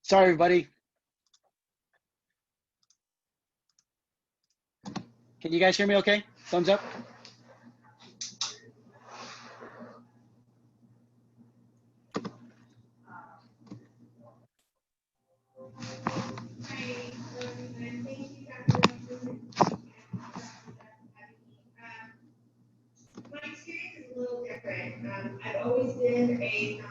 Sorry, everybody. Can you guys hear me okay? Thumbs up. My experience is a little different. I've always been a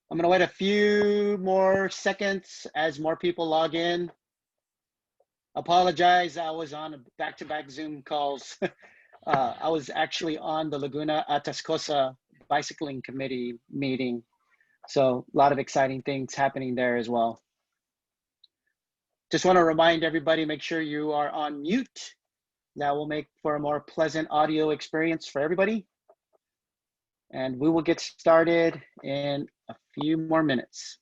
I'm gonna wait a few more seconds as more people log in. Apologize, I was on back-to-back Zoom calls. I was actually on the Laguna Atascosa Bicycling Committee meeting. So a lot of exciting things happening there as well. Just want to remind everybody, make sure you are on mute. That will make for a more pleasant audio experience for everybody. And we will get started in a few more minutes.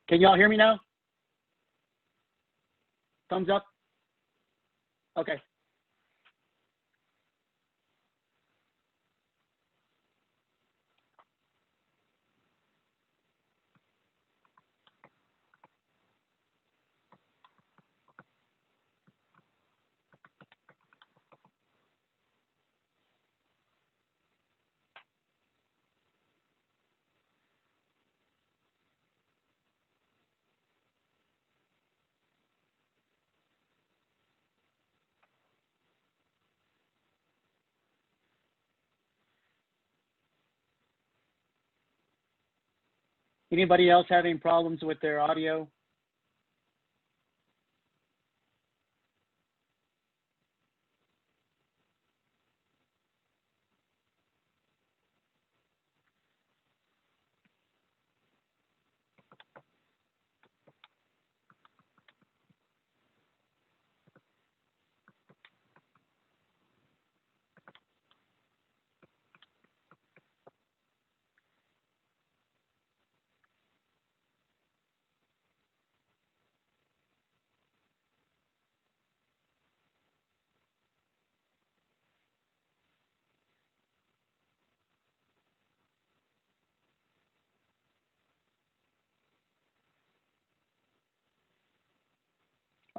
Can y'all hear me now? Thumbs up? Okay. Anybody else having problems with their audio?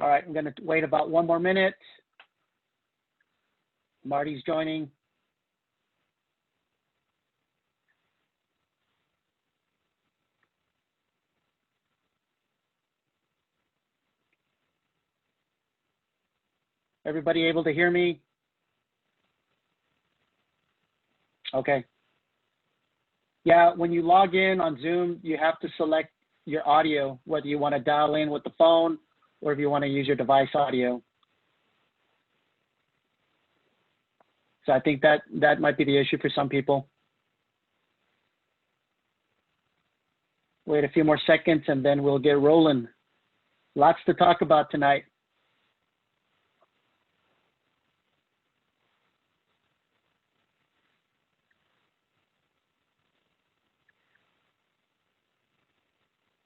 All right, I'm gonna wait about 1 more minute. Marty's joining. Everybody able to hear me? Okay. Yeah, when you log in on Zoom, you have to select your audio, whether you want to dial in with the phone or if you want to use your device audio. So I think that might be the issue for some people. Wait a few more seconds and then we'll get rolling. Lots to talk about tonight.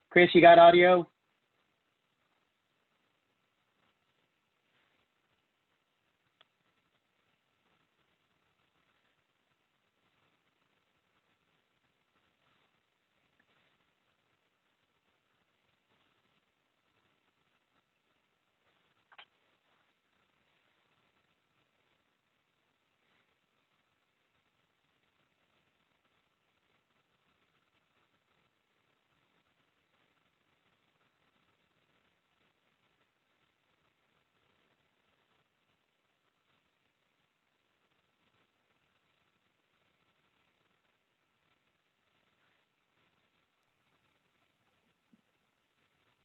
Chris, you got audio?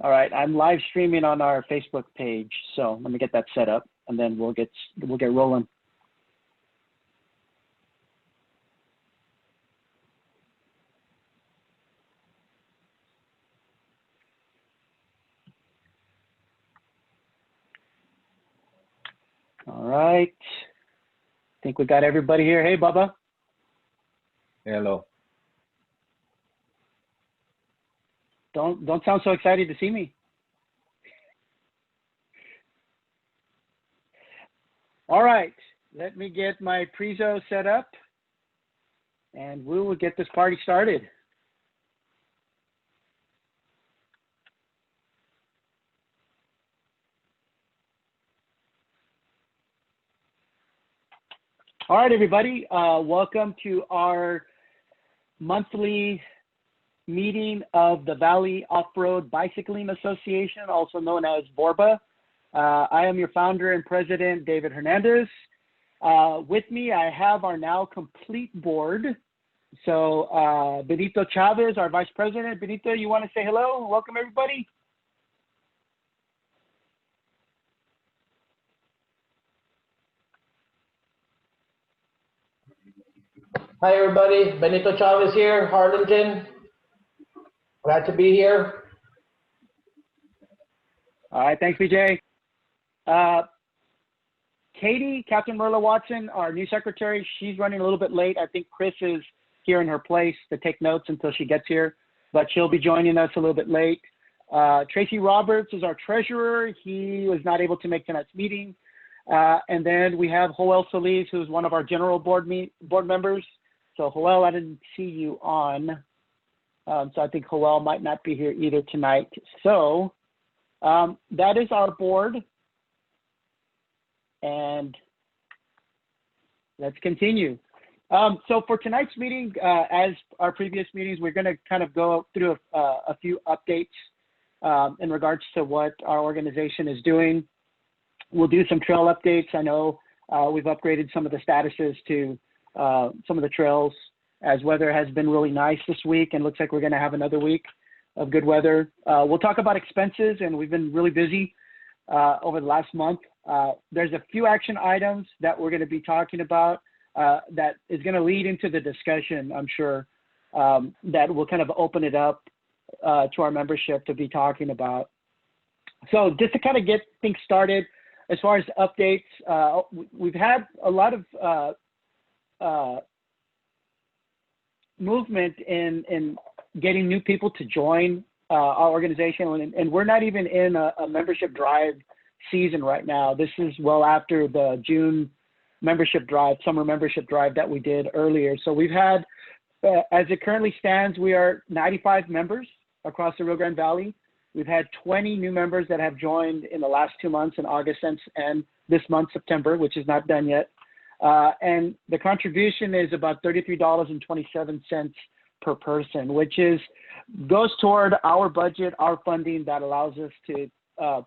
All right, I'm live streaming on our Facebook page, so let me get that set up, and then we'll get rolling. All right, I think we got everybody here. Hey, Bubba. Hello. Don't sound so excited to see me. All right, let me get my prezo set up and we will get this party started. All right, everybody, welcome to our monthly meeting of the Valley Off-Road Bicycling Association, also known as VORBA. I am your founder and president, David Hernandez. With me, I have our now complete board. So Benito Chavez, our vice president. Benito, you want to say hello? Welcome, everybody. Hi, everybody. Benito Chavez here, Harlingen. Glad to be here. All right, thanks, BJ. Katie, Captain Merla Watson, our new secretary, she's running a little bit late. I think Chris is here in her place to take notes until she gets here, but she'll be joining us a little bit late. Tracy Roberts is our treasurer. He was not able to make tonight's meeting. And then we have Joel Solis, who's one of our general board members. So Joel, I didn't see you on. So I think Joel might not be here either tonight. So that is our board. And let's continue. So for tonight's meeting, as our previous meetings, we're going to kind of go through a few updates in regards to what our organization is doing. We'll do some trail updates. I know we've upgraded some of the statuses to some of the trails as weather has been really nice this week and looks like we're going to have another week of good weather. We'll talk about expenses, and we've been really busy over the last month. There's a few action items that we're going to be talking about that is going to lead into the discussion, I'm sure, that will kind of open it up to our membership to be talking about. So just to kind of get things started, as far as updates, we've had a lot of movement in getting new people to join our organization, and we're not even in a membership drive season right now. This is well after the June membership drive, summer membership drive that we did earlier. So we've had, as it currently stands, we are 95 members across the Rio Grande Valley. We've had 20 new members that have joined in the last 2 months, in August and this month, September, which is not done yet. And the contribution is about $33.27 per person, which goes toward our budget, our funding that allows us to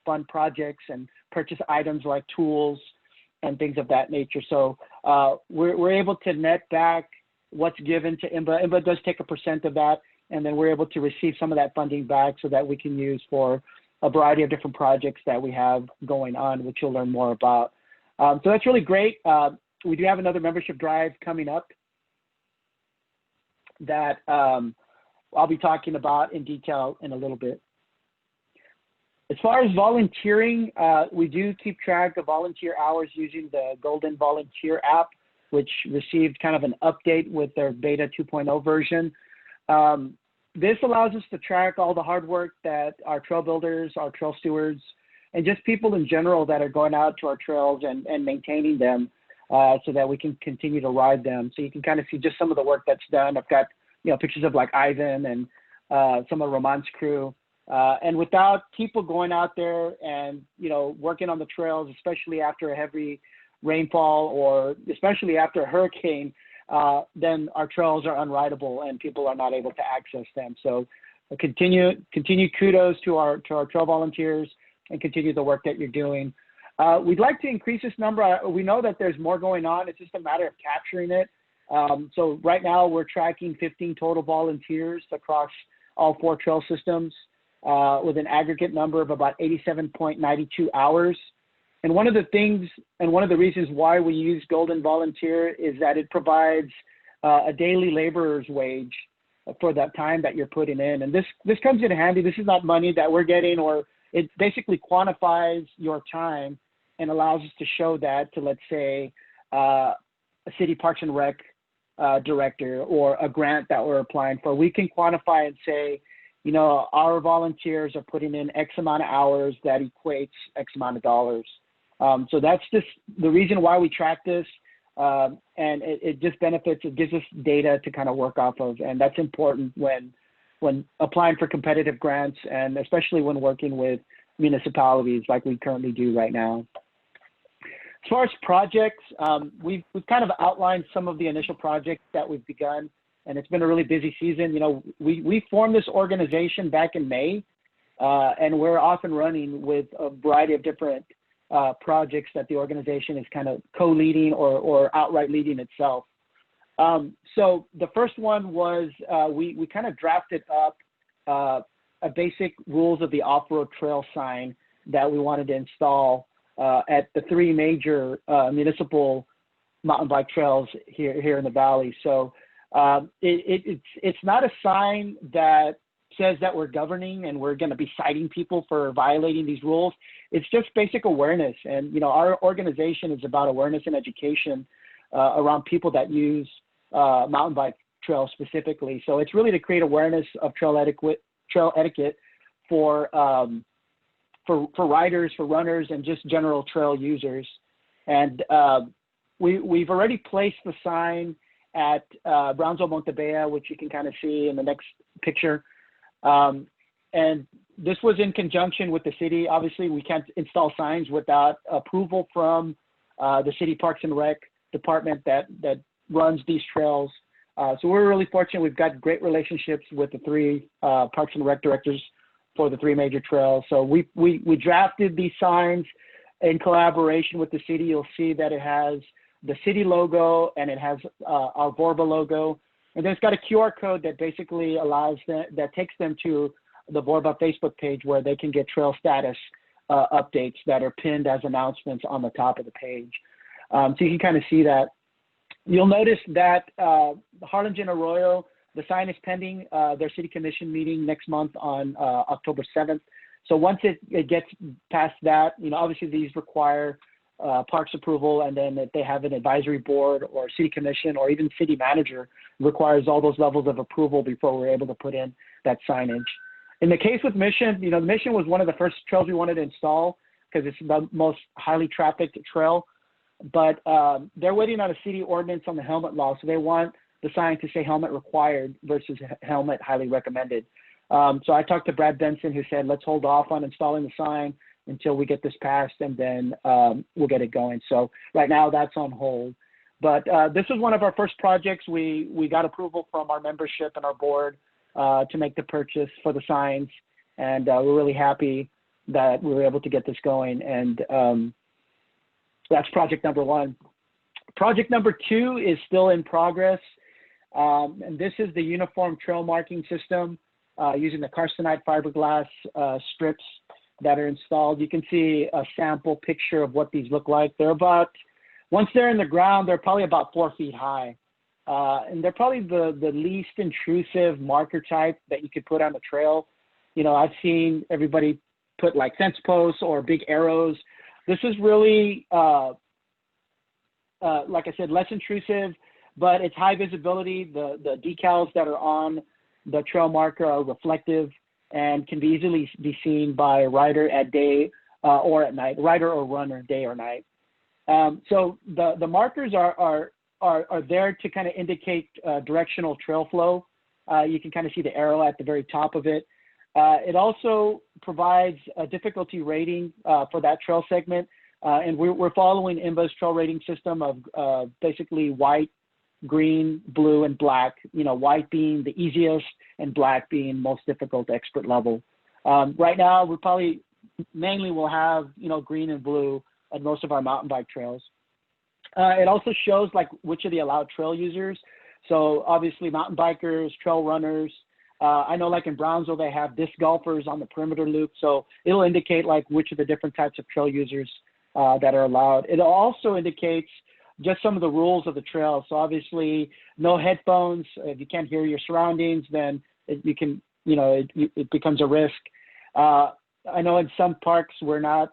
fund projects and purchase items like tools and things of that nature. So we're able to net back what's given to IMBA. IMBA does take a % of that, and then we're able to receive some of that funding back so that we can use for a variety of different projects that we have going on, which you'll learn more about. So that's really great. we do have another membership drive coming up that I'll be talking about in detail in a little bit. As far as volunteering, we do keep track of volunteer hours using the Golden Volunteer app, which received kind of an update with their beta 2.0 version. This allows us to track all the hard work that our trail builders, our trail stewards, and just people in general that are going out to our trails and maintaining them so that we can continue to ride them. So you can kind of see just some of the work that's done. I've got, pictures of like Ivan and some of Ramon's crew. And without people going out there and, working on the trails, especially after a heavy rainfall or especially after a hurricane, then our trails are unrideable and people are not able to access them. So continue kudos to our trail volunteers and continue the work that you're doing. We'd like to increase this number. We know that there's more going on. It's just a matter of capturing it. So right now we're tracking 15 total volunteers across all 4 trail systems with an aggregate number of about 87.92 hours. And one of the things and one of the reasons why we use Golden Volunteer is that it provides a daily laborer's wage for that time that you're putting in. And this comes in handy. This is not money that we're getting, or it basically quantifies your time and allows us to show that to, let's say, a city Parks and Rec director or a grant that we're applying for. We can quantify and say, our volunteers are putting in X amount of hours that equates X amount of dollars. So that's just the reason why we track this, and it just benefits. It gives us data to kind of work off of, and that's important when applying for competitive grants, and especially when working with municipalities like we currently do right now. As far as projects, we've kind of outlined some of the initial projects that we've begun, and it's been a really busy season. We formed this organization back in May, and we're off and running with a variety of different projects that the organization is kind of co-leading or outright leading itself. So the first one was we kind of drafted up a basic rules of the off-road trail sign that we wanted to install at the 3 major municipal mountain bike trails here in the valley. So it's not a sign that says that we're governing and we're going to be citing people for violating these rules. It's just basic awareness. And, our organization is about awareness and education around people that use mountain bike trails specifically. So it's really to create awareness of trail etiquette for riders, for runners, and just general trail users. And we've already placed the sign at Brownsville Montebella, which you can kind of see in the next picture. And this was in conjunction with the city. Obviously, we can't install signs without approval from the city Parks and Rec department that runs these trails. So we're really fortunate. We've got great relationships with the 3 Parks and Rec directors for the 3 major trails. So we drafted these signs in collaboration with the city. You'll see that it has the city logo and it has our VORBA logo. And then it's got a QR code that basically allows that takes them to the VORBA Facebook page where they can get trail status updates that are pinned as announcements on the top of the page. So you can kind of see that. You'll notice that Harlingen Arroyo, the sign is pending their city commission meeting next month on October 7th. So once it gets past that, obviously these require parks approval, and then if they have an advisory board or city commission or even city manager requires all those levels of approval before we're able to put in that signage. In the case with Mission, the Mission was one of the first trails we wanted to install because it's the most highly trafficked trail, but they're waiting on a city ordinance on the helmet law. So they want the sign to say helmet required versus helmet highly recommended. So I talked to Brad Benson, who said, let's hold off on installing the sign until we get this passed, and then we'll get it going. So right now that's on hold. But this was one of our first projects. We got approval from our membership and our board to make the purchase for the signs. And we're really happy that we were able to get this going. And that's project number 1. Project number 2 is still in progress. And this is the uniform trail marking system using the carcinite fiberglass strips that are installed. You can see a sample picture of what these look like. They're about once they're in the ground, they're probably about 4 feet high. And they're probably the least intrusive marker type that you could put on a trail. You know, I've seen everybody put like fence posts or big arrows. This is really, like I said, less intrusive, but it's high visibility. The decals that are on the trail marker are reflective and can be easily be seen by a rider at day or at night, rider or runner, day or night. So the markers are there to kind of indicate directional trail flow. You can kind of see the arrow at the very top of it. It also provides a difficulty rating for that trail segment. And we're following IMBA's trail rating system of basically white, green, blue, and black, you know, white being the easiest and black being most difficult expert level. Right now, we probably mainly will have, you know, green and blue at most of our mountain bike trails. It also shows like which of the allowed trail users. So obviously mountain bikers, trail runners. I know like in Brownsville, they have disc golfers on the perimeter loop. So it'll indicate like which of the different types of trail users that are allowed. It also indicates just some of the rules of the trail. So obviously no headphones. If you can't hear your surroundings, then you can, you know, it becomes a risk. I know in some parks they're not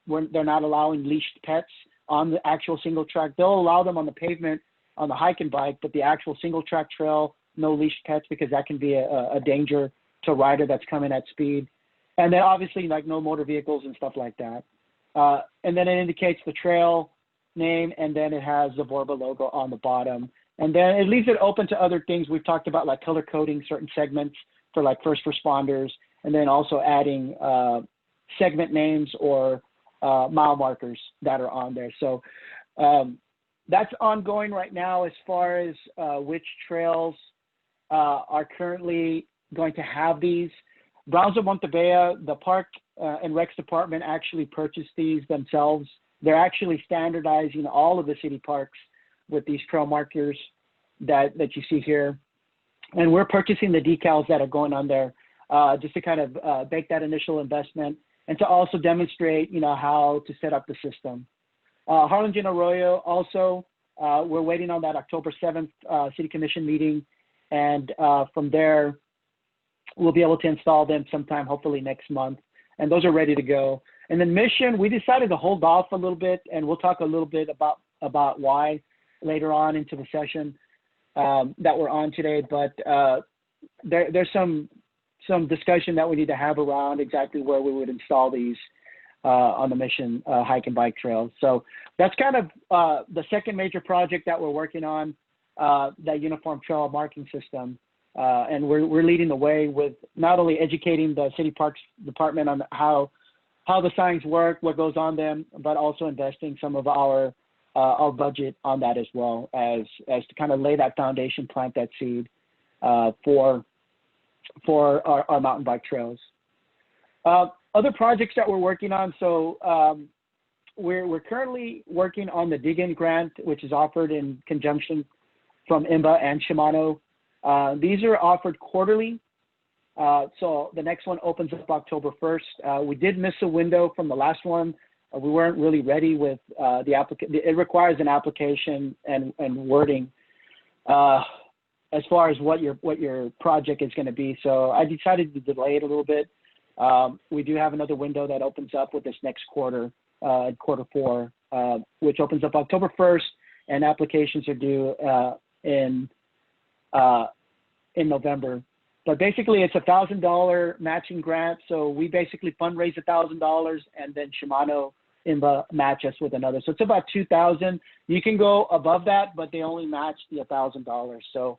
allowing leashed pets on the actual single track. They'll allow them on the pavement on the hike and bike, but the actual single track trail, no leashed pets, because that can be a danger to a rider that's coming at speed. And then obviously like no motor vehicles and stuff like that. And then it indicates the trail name, and then it has the VORBA logo on the bottom. And then it leaves it open to other things. We've talked about like color coding certain segments for like first responders, and then also adding segment names or mile markers that are on there. So that's ongoing right now as far as which trails are currently going to have these. Brownsville, Montebella, the Park and Recs Department actually purchased these themselves. They're actually standardizing all of the city parks with these trail markers that you see here. And we're purchasing the decals that are going on there just to kind of make that initial investment and to also demonstrate, you know, how to set up the system. Harlingen Arroyo also, we're waiting on that October 7th City Commission meeting. And from there, we'll be able to install them sometime, hopefully next month. And those are ready to go. And then Mission, we decided to hold off a little bit, and we'll talk a little bit about why later on into the session that we're on today. But there's some discussion that we need to have around exactly where we would install these on the Mission hike and bike trails. So that's kind of the second major project that we're working on, that uniform trail marking system. And we're leading the way with not only educating the city parks department on how the signs work, what goes on them, but also investing some of our budget on that as well as to kind of lay that foundation, plant that seed for our mountain bike trails. Other projects that we're working on. So we're currently working on the Dig-In grant, which is offered in conjunction from IMBA and Shimano. These are offered quarterly. So the next one opens up October 1st. We did miss a window from the last one. We weren't really ready with the application. It requires an application and wording as far as what your project is going to be. So I decided to delay it a little bit. We do have another window that opens up with this next quarter, quarter 4, which opens up October 1st, and applications are due in November. But basically, it's $1,000 matching grant. So we basically fundraise $1,000, and then Shimano IMBA match us with another. So it's about $2,000. You can go above that, but they only match the $1,000. So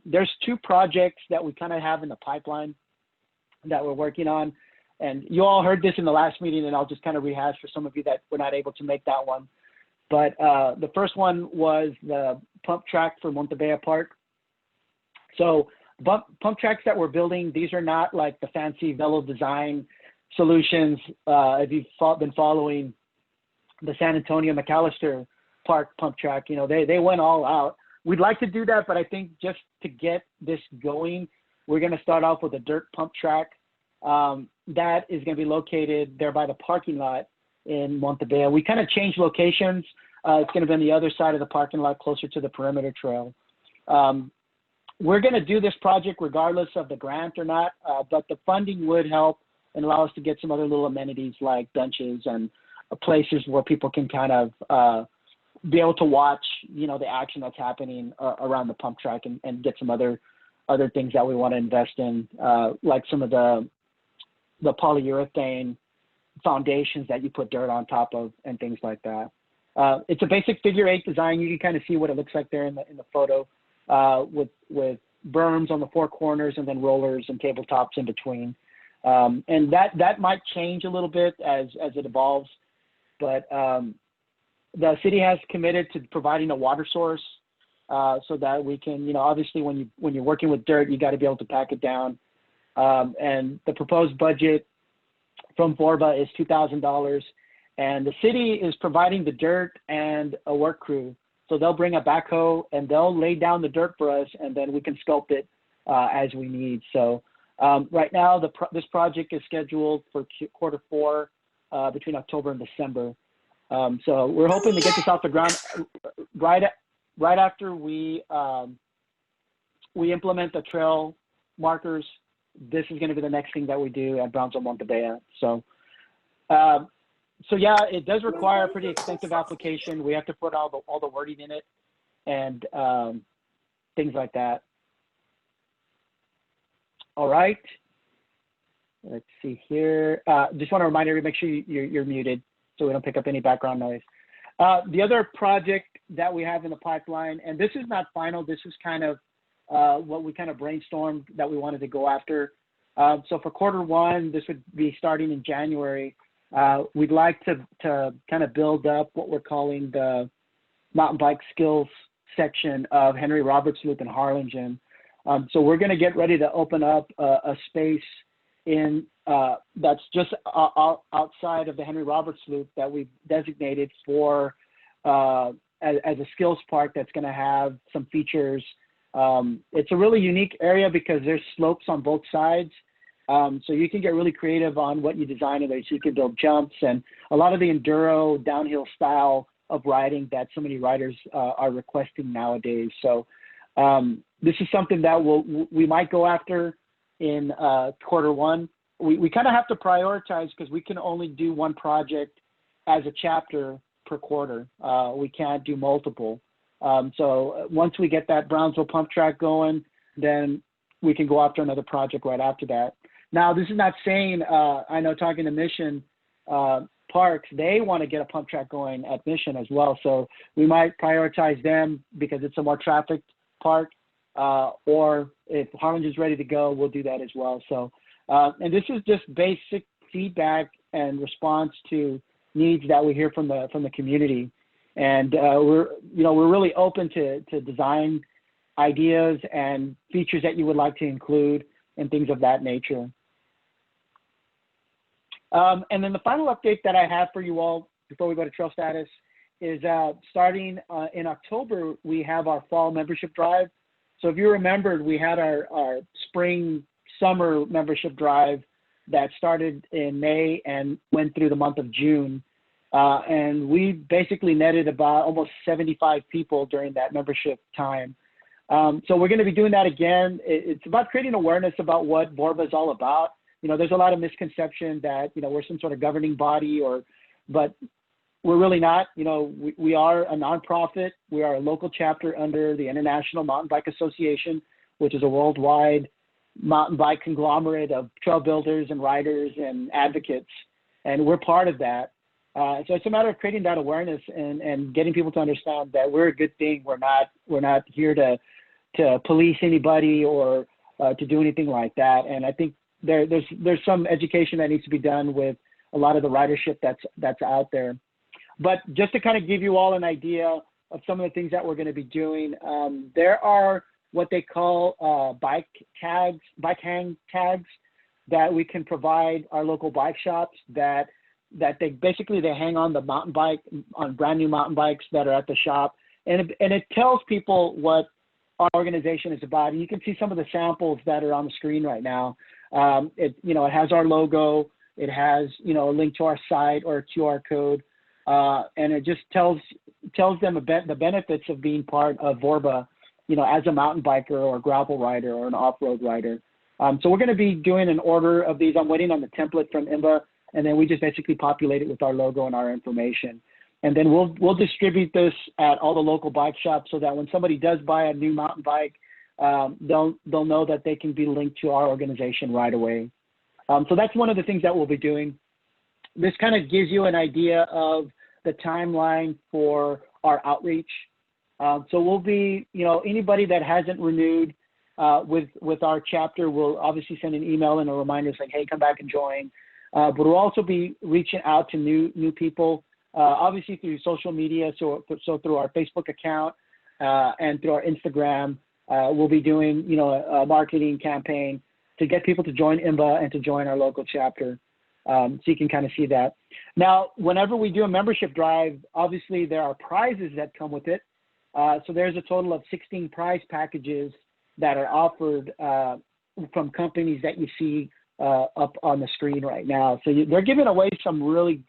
there's 2 projects that we kind of have in the pipeline that we're working on. And you all heard this in the last meeting, and I'll just kind of rehash for some of you that were not able to make that one. But the first one was the pump track for Montebella Park. So pump tracks that we're building, these are not like the fancy Velo design solutions. If you've been following the San Antonio McAllister Park pump track, you know, they went all out. We'd like to do that, but I think just to get this going, we're going to start off with a dirt pump track that is going to be located there by the parking lot in Montebella. We kind of changed locations. It's going to be on the other side of the parking lot, closer to the perimeter trail. We're going to do this project regardless of the grant or not, but the funding would help and allow us to get some other little amenities like benches and places where people can kind of be able to watch, you know, the action that's happening around the pump track, and get some other things that we want to invest in, like some of the polyurethane foundations that you put dirt on top of and things like that. It's a basic figure 8 design. You can kind of see what it looks like there in the photo, with berms on the 4 corners and then rollers and tabletops in between. And that might change a little bit as it evolves, but the city has committed to providing a water source, so that we can, you know, obviously when you're working with dirt, you got to be able to pack it down. And the proposed budget from VORBA is $2,000, and the city is providing the dirt and a work crew. So they'll bring a backhoe and they'll lay down the dirt for us, and then we can sculpt it as we need. So right now, this project is scheduled for Q4 between October and December. So we're hoping to get this off the ground right after we implement the trail markers. This is going to be the next thing that we do at Brownsville Montevideo. So, so yeah, it does require a pretty extensive application. We have to put all the wording in it and things like that. All right. Let's see here. Just want to remind everybody, make sure you're muted so we don't pick up any background noise. The other project that we have in the pipeline, and this is not final, this is kind of what we kind of brainstormed that we wanted to go after. So for Q1, this would be starting in January. We'd like to kind of build up what we're calling the mountain bike skills section of Henry Roberts Loop in Harlingen. So we're going to get ready to open up a space in that's just outside of the Henry Roberts Loop that we've designated for as a skills park that's going to have some features. It's a really unique area because there's slopes on both sides. So you can get really creative on what you design in there. So you can build jumps and a lot of the enduro downhill style of riding that so many riders are requesting nowadays. So this is something that we might go after in Q1. We kind of have to prioritize because we can only do one project as a chapter per quarter. We can't do multiple. So once we get that Brownsville pump track going, then we can go after another project right after that. Now, this is not saying, I know talking to Mission Parks, they want to get a pump track going at Mission as well. So we might prioritize them because it's a more trafficked park, or if Harlingen's ready to go, we'll do that as well. So, and this is just basic feedback and response to needs that we hear from the community. And we're really open to design ideas and features that you would like to include and things of that nature. And then the final update that I have for you all before we go to trail status is starting in October, we have our fall membership drive. So if you remembered, we had our summer membership drive that started in May and went through the month of June. And we basically netted about almost 75 people during that membership time. So we're going to be doing that again. It's about creating awareness about what VORBA is all about. You know, there's a lot of misconception that, you know, we're some sort of governing body but we're really not. You know, we are a nonprofit. We are a local chapter under the International Mountain Bike Association, which is a worldwide mountain bike conglomerate of trail builders and riders and advocates. And we're part of that. So it's a matter of creating that awareness and getting people to understand that we're a good thing. We're not here to police anybody or to do anything like that. And I think there's some education that needs to be done with a lot of the ridership that's out there. But just to kind of give you all an idea of some of the things that we're going to be doing, there are what they call bike hang tags that we can provide our local bike shops that they hang on the mountain bike, on brand new mountain bikes that are at the shop. And it tells people what our organization is about. And you can see some of the samples that are on the screen right now. It has our logo. It has, a link to our site or a QR code. and it just tells them the benefits of being part of VORBA, you know, as a mountain biker or gravel rider or an off-road rider. So we're going to be doing an order of these. I'm waiting on the template from IMBA, and then we just basically populate it with our logo and our information. And then we'll distribute this at all the local bike shops so that when somebody does buy a new mountain bike, they'll know that they can be linked to our organization right away. So that's one of the things that we'll be doing. This kind of gives you an idea of the timeline for our outreach. So we'll be, you know, anybody that hasn't renewed with our chapter will obviously send an email and a reminder saying, hey, come back and join. But we'll also be reaching out to new people, obviously through social media. So through our Facebook account and through our Instagram, we'll be doing, you know, a marketing campaign to get people to join IMBA and to join our local chapter. So you can kind of see that. Now, whenever we do a membership drive, obviously there are prizes that come with it. So there's a total of 16 prize packages that are offered from companies that you see up on the screen right now. So they're giving away some really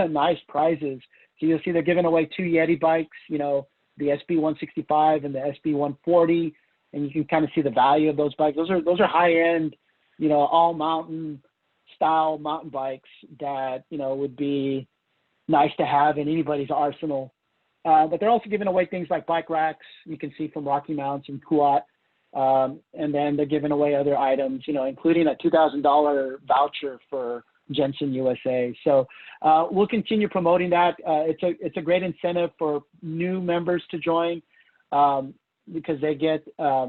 nice prizes. So you'll see they're giving away 2 Yeti bikes, you know, the SB165 and the SB140, and you can kind of see the value of those bikes. Those are high-end, you know, all mountain style mountain bikes that, you know, would be nice to have in anybody's arsenal. But they're also giving away things like bike racks, you can see from Rocky Mounts and Kuat. And then they're giving away other items, you know, including a $2,000 voucher for Jensen USA. So we'll continue promoting that. It's a great incentive for new members to join because they get a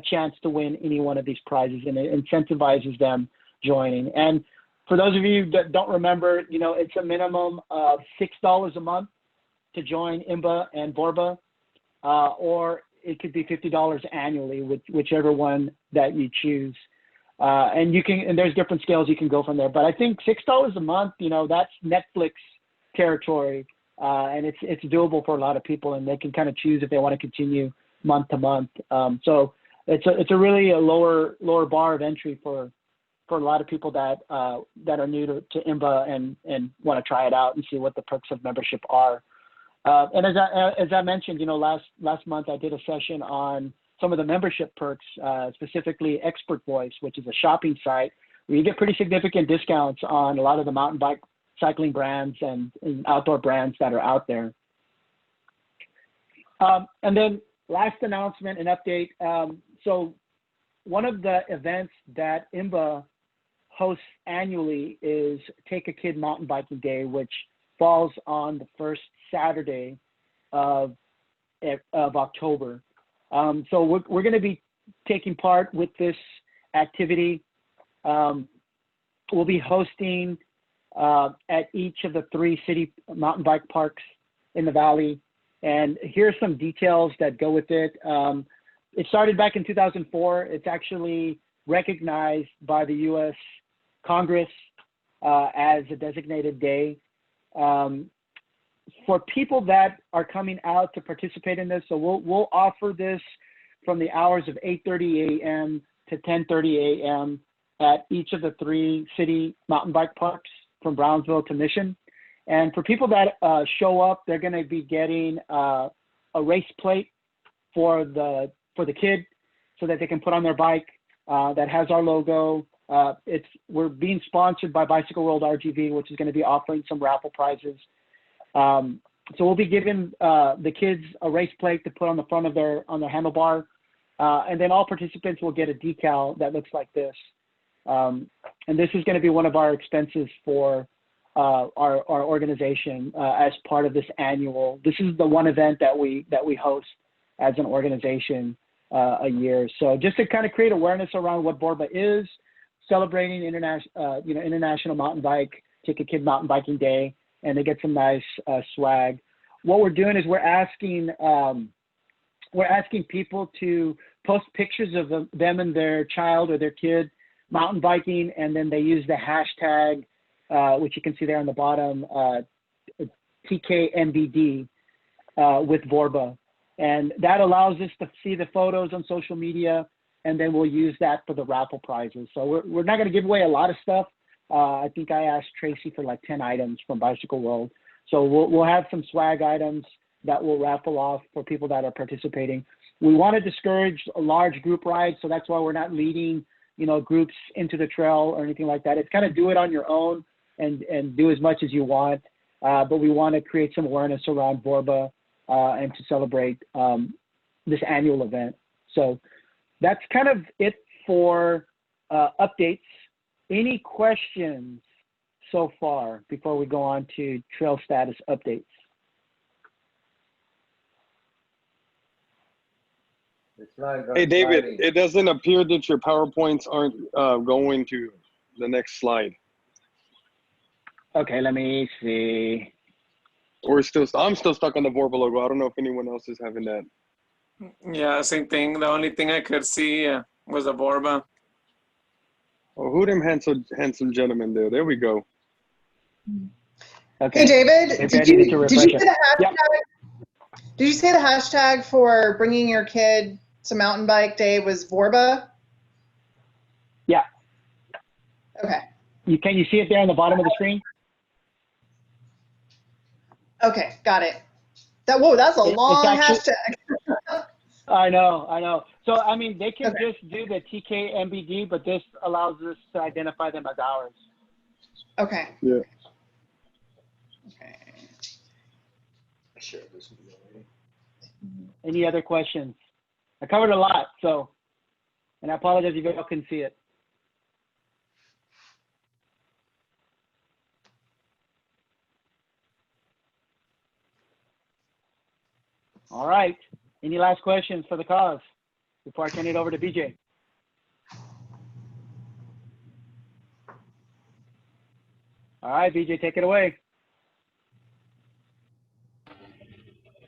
chance to win any one of these prizes, and it incentivizes them joining. And for those of you that don't remember, you know, it's a minimum of $6 a month to join IMBA and VORBA, or it could be $50 annually, whichever one that you choose. And there's different scales you can go from there. But I think $6 a month, you know, that's Netflix territory, and it's doable for a lot of people, and they can kind of choose if they want to continue month to month. So it's a really a lower bar of entry for a lot of people that are new to IMBA and want to try it out and see what the perks of membership are. And as I mentioned, you know, last month I did a session on some of the membership perks, specifically Expert Voice, which is a shopping site where you get pretty significant discounts on a lot of the mountain bike cycling brands and outdoor brands that are out there. And then last announcement and update. So one of the events that IMBA hosts annually is Take a Kid Mountain Biking Day, which falls on the first Saturday of October. So we're going to be taking part with this activity. We'll be hosting at each of the 3 city mountain bike parks in the Valley. And here's some details that go with it. It started back in 2004. It's actually recognized by the U.S. Congress as a designated day. For people that are coming out to participate in this, so we'll offer this from the hours of 8:30 a.m. to 10:30 a.m. at each of the 3 city mountain bike parks from Brownsville to Mission. And for people that show up, they're going to be getting a race plate for the kid so that they can put on their bike that has our logo. We're being sponsored by Bicycle World RGV, which is going to be offering some raffle prizes. So we'll be giving the kids a race plate to put on the front of their handlebar, and then all participants will get a decal that looks like this. And this is going to be one of our expenses for our organization as part of this annual. This is the one event that we host as an organization a year. So just to kind of create awareness around what VORBA is, celebrating International Mountain Bike, Take a Kid Mountain Biking Day, and they get some nice swag. What we're doing is we're asking people to post pictures of them and their child or their kid mountain biking, and then they use the hashtag, which you can see there on the bottom, TKMBD with VORBA. And that allows us to see the photos on social media, and then we'll use that for the raffle prizes. So we're not going to give away a lot of stuff. I think I asked Tracy for like 10 items from Bicycle World. So we'll have some swag items that we'll raffle off for people that are participating. We want to discourage a large group rides, so that's why we're not leading, you know, groups into the trail or anything like that. It's kind of do it on your own and do as much as you want. But we want to create some awareness around VORBA and to celebrate this annual event. So that's kind of it for updates. Any questions so far before we go on to trail status updates? Hey, David, it doesn't appear that your PowerPoints aren't going to the next slide. Okay, let me see. Or I'm still stuck on the VORBA logo. I don't know if anyone else is having that. Yeah, same thing. The only thing I could see was a VORBA. Oh, who them handsome gentlemen there? There we go. Okay. Hey, David, Maybe did I needed to you refresh say it. the hashtag? Yep. Did you say the hashtag for bringing your kid to mountain bike day was VORBA? Yeah. Okay. Can you see it there on the bottom of the screen? Okay, got it. Whoa, that's a It's long actually- hashtag. I know. So, I mean, they can Okay. just do the TKMBD, but this allows us to identify them as ours. Okay. Yeah. Okay. Any other questions? I covered a lot, so, and I apologize if you all couldn't see it. All right. Any last questions for the cause before I turn it over to BJ? All right, BJ, take it away.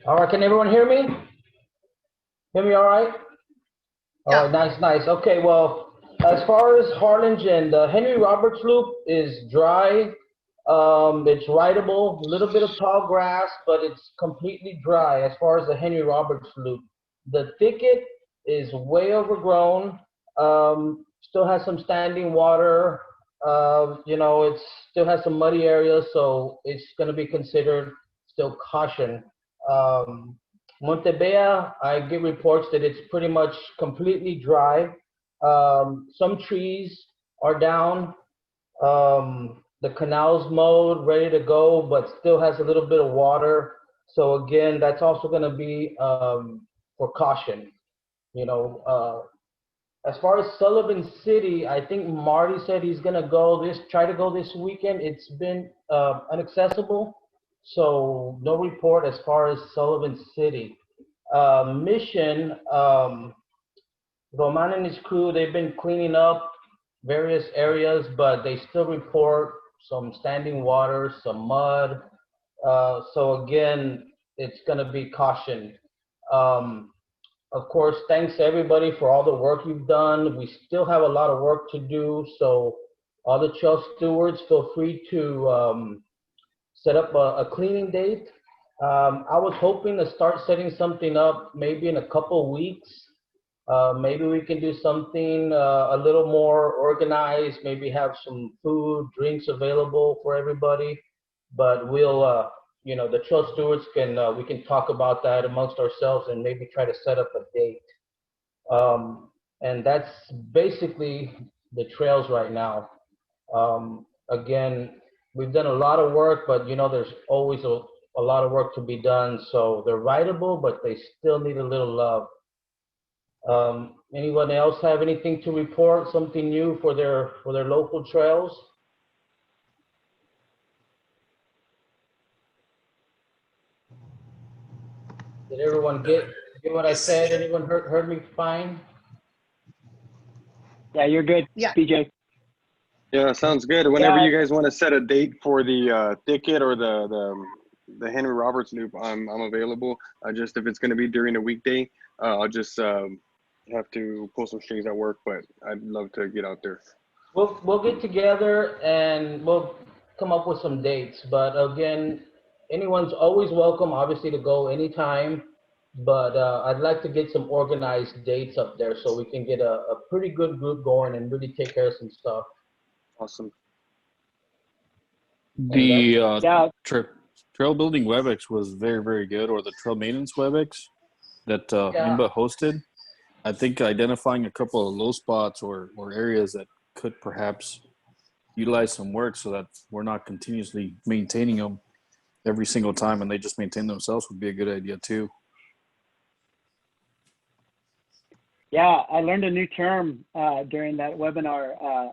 All right, can everyone hear me? Hear me all right? Yeah. All right, nice. Okay, well, as far as Harlingen, the Henry Roberts Loop is dry. It's rideable, a little bit of tall grass, but it's completely dry as far as the Henry Roberts Loop. The thicket is way overgrown, still has some standing water. You know, it still has some muddy areas, so it's going to be considered still caution. Montebella, I get reports that it's pretty much completely dry. Some trees are down. The canal's mowed, ready to go, but still has a little bit of water. So again, that's also going to be for caution. You know, as far as Sullivan City, I think Marty said he's going to try to go this weekend. It's been inaccessible. So no report as far as Sullivan City. Mission, Roman and his crew, they've been cleaning up various areas, but they still report some standing water, some mud. So again, it's going to be caution. Of course, thanks to everybody for all the work you've done. We still have a lot of work to do. So all the trail stewards, feel free to set up a cleaning date. I was hoping to start setting something up maybe in a couple weeks. Maybe we can do something a little more organized, maybe have some food, drinks available for everybody. But we'll, you know, the trail stewards we can talk about that amongst ourselves and maybe try to set up a date. And that's basically the trails right now. Again, we've done a lot of work, but you know, there's always a lot of work to be done. So they're rideable, but they still need a little love. Anyone else have anything to report? Something new for their local trails? Did everyone get what I said? Anyone heard me fine? Yeah, you're good, Yeah. BJ. Yeah, sounds good. Whenever Yeah. you guys want to set a date for the thicket or the Henry Roberts Loop, I'm available. Just if it's going to be during a weekday, I'll just have to pull some strings at work, but I'd love to get out there. We'll get together and we'll come up with some dates. But again, anyone's always welcome, obviously, to go anytime. But I'd like to get some organized dates up there so we can get a pretty good group going and really take care of some stuff. Awesome. The Yeah. trail building WebEx was very, very good, or the trail maintenance WebEx that INBA hosted. I think identifying a couple of low spots or areas that could perhaps utilize some work so that we're not continuously maintaining them every single time and they just maintain themselves would be a good idea too. Yeah, I learned a new term during that webinar.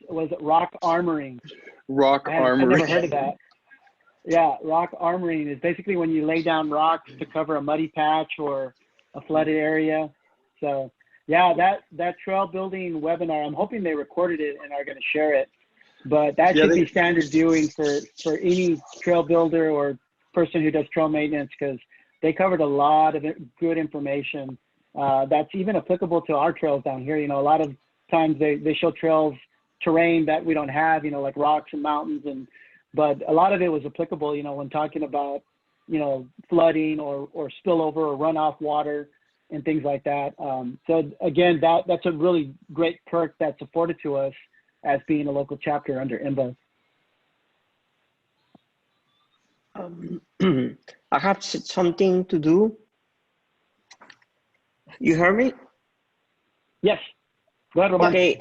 Was it rock armoring? Rock armoring. I've never heard of that. Yeah, rock armoring is basically when you lay down rocks to cover a muddy patch or a flooded area. So yeah, that trail building webinar, I'm hoping they recorded it and are going to share it. But that should be standard viewing for any trail builder or person who does trail maintenance, because they covered a lot of good information that's even applicable to our trails down here. You know, a lot of times they show trails, terrain that we don't have, you know, like rocks and mountains, but a lot of it was applicable, you know, when talking about, you know, flooding or spillover or runoff water and things like that. So again, that's a really great perk that's afforded to us as being a local chapter under INBA. I have something to do. You heard me? Yes. Go ahead, Roman. Okay.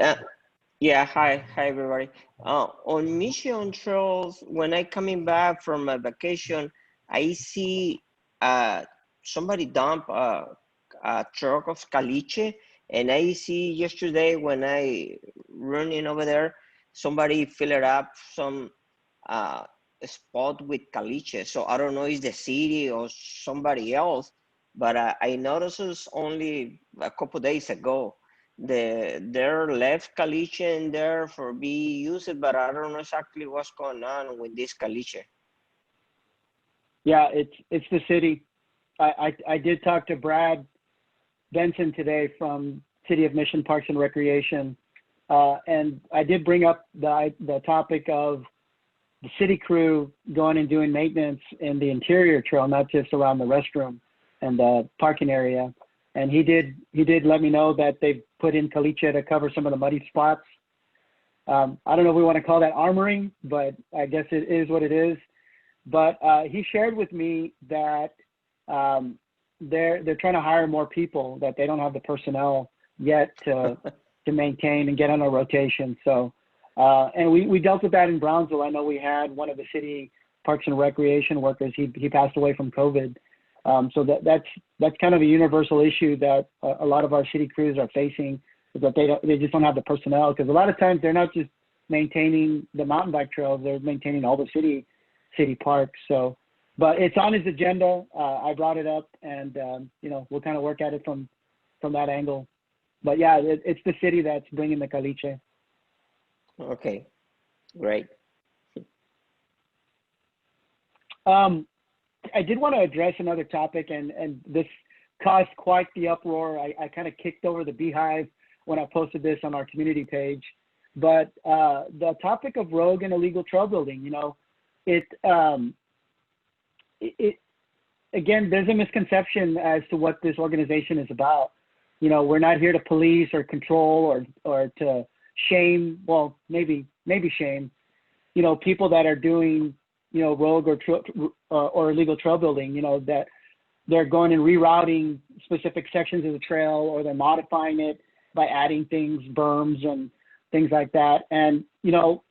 Yeah. Hi everybody. On Mission Trails, when I coming back from a vacation, I see somebody dump a truck of caliche, and I see yesterday when I running over there, somebody fill it up some spot with caliche. So I don't know if it's the city or somebody else, but I noticed this only a couple days ago. There left caliche in there for be used, but I don't know exactly what's going on with this caliche. Yeah, it's the city. I did talk to Brad Benson today from City of Mission Parks and Recreation, and I did bring up the topic of the city crew going and doing maintenance in the interior trail, not just around the restroom and the parking area. And he did let me know that they've put in caliche to cover some of the muddy spots. I don't know if we want to call that armoring, but I guess it is what it is. But he shared with me that they're trying to hire more people, that they don't have the personnel yet to maintain and get on a rotation. So, and we dealt with that in Brownsville. I know we had one of the city Parks and Recreation workers. He passed away from COVID. So that's kind of a universal issue that a lot of our city crews are facing, is that they just don't have the personnel, because a lot of times they're not just maintaining the mountain bike trails, they're maintaining all the city parks. So, but it's on his agenda. I brought it up, and you know, we'll kind of work at it from that angle. But yeah, it's the city that's bringing the caliche. Okay, great. I did want to address another topic, and this caused quite the uproar. I kind of kicked over the beehive when I posted this on our community page. But the topic of rogue and illegal trail building, you know, it again, there's a misconception as to what this organization is about. You know, we're not here to police or control or to shame, well, maybe shame, you know, people that are doing, you know, rogue or illegal trail building, you know, that they're going and rerouting specific sections of the trail, or they're modifying it by adding things, berms and things like that. And, you know,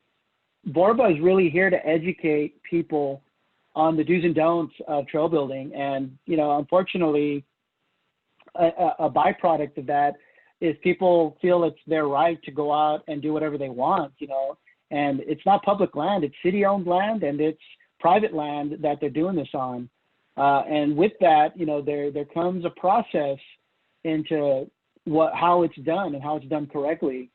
VORBA is really here to educate people on the do's and don'ts of trail building. And, you know, unfortunately, a byproduct of that is people feel it's their right to go out and do whatever they want, you know, and it's not public land, it's city-owned land, and it's private land that they're doing this on. And with that, you know, there comes a process into how it's done and how it's done correctly.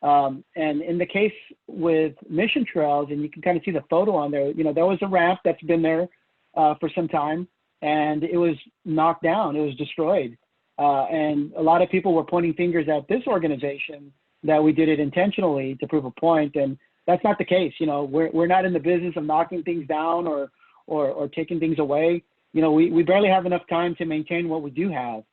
And in the case with Mission Trails, and you can kind of see the photo on there, you know, there was a ramp that's been there for some time, and it was knocked down, it was destroyed. And a lot of people were pointing fingers at this organization that we did it intentionally to prove a point, and that's not the case. You know, we're not in the business of knocking things down or taking things away. You know, we barely have enough time to maintain what we do have,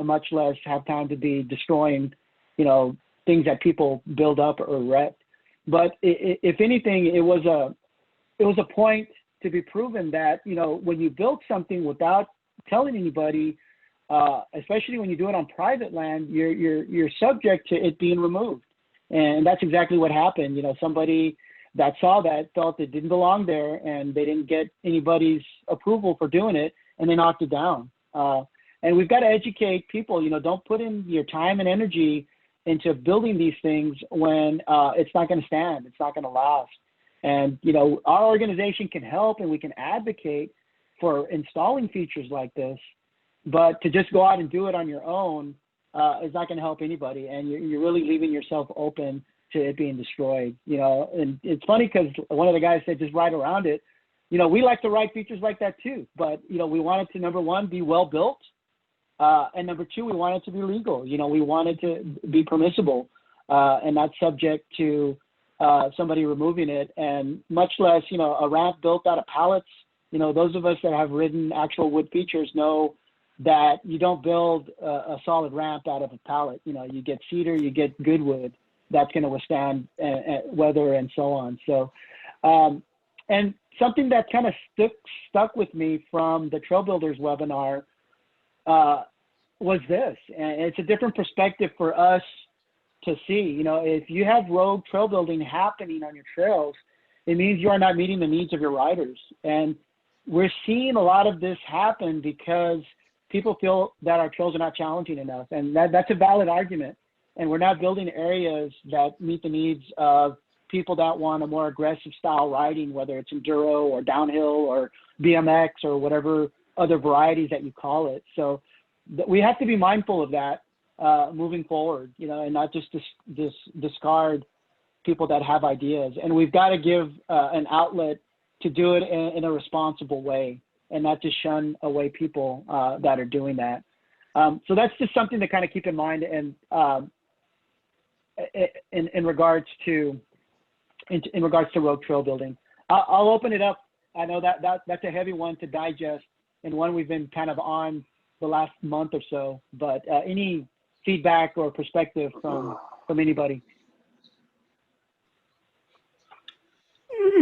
much less have time to be destroying, you know, things that people build up or erect. But if anything, it was a point to be proven that, you know, when you build something without telling anybody, especially when you do it on private land, you're subject to it being removed. And that's exactly what happened. You know, somebody that saw that felt it didn't belong there, and they didn't get anybody's approval for doing it, and they knocked it down. And we've got to educate people, you know, don't put in your time and energy into building these things when it's not going to stand, it's not going to last. And, you know, our organization can help, and we can advocate for installing features like this, but to just go out and do it on your own is not going to help anybody. And you're really leaving yourself open to it being destroyed, you know. And it's funny because one of the guys said, just ride around it. You know, we like to write features like that too, but, you know, we want it to, number one, be well built. And number two, we want it to be legal. You know, we want it to be permissible and not subject to somebody removing it, and much less, you know, a ramp built out of pallets. You know, those of us that have ridden actual wood features know that you don't build a solid ramp out of a pallet. You know, you get cedar, you get good wood that's going to withstand weather and so on. So, and something that kind of stuck with me from the Trail Builders webinar was this, and it's a different perspective for us to see. You know, if you have rogue trail building happening on your trails, it means you are not meeting the needs of your riders. And we're seeing a lot of this happen because people feel that our trails are not challenging enough, and that's a valid argument. And we're not building areas that meet the needs of people that want a more aggressive style riding, whether it's enduro or downhill or BMX or whatever other varieties that you call it. So we have to be mindful of that moving forward, you know, and not just discard people that have ideas. And we've got to give an outlet to do it in a responsible way, and not just shun away people that are doing that. So that's just something to kind of keep in mind. And in regards to rogue trail building, I'll open it up. I know that's a heavy one to digest, and one we've been kind of on the last month or so. But any feedback or perspective from anybody?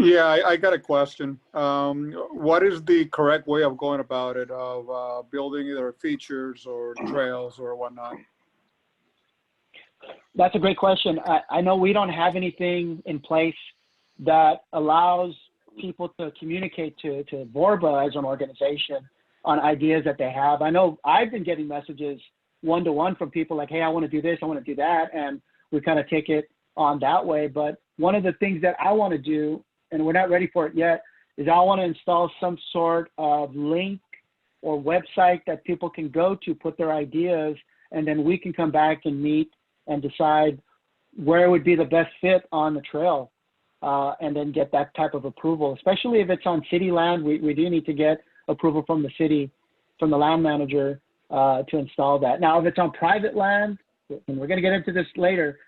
Yeah, I got a question. What is the correct way of going about it, of building either features or trails or whatnot? That's a great question. I know we don't have anything in place that allows people to communicate to VORBA as an organization on ideas that they have. I know I've been getting messages one-to-one from people like, hey, I want to do this, I want to do that, and we kind of take it on that way. But one of the things that I want to do, and we're not ready for it yet, is I want to install some sort of link or website that people can go to, put their ideas, and then we can come back and meet and decide where would be the best fit on the trail, and then get that type of approval. Especially if it's on city land, we do need to get approval from the city, from the land manager, to install that. Now, if it's on private land, and we're going to get into this later,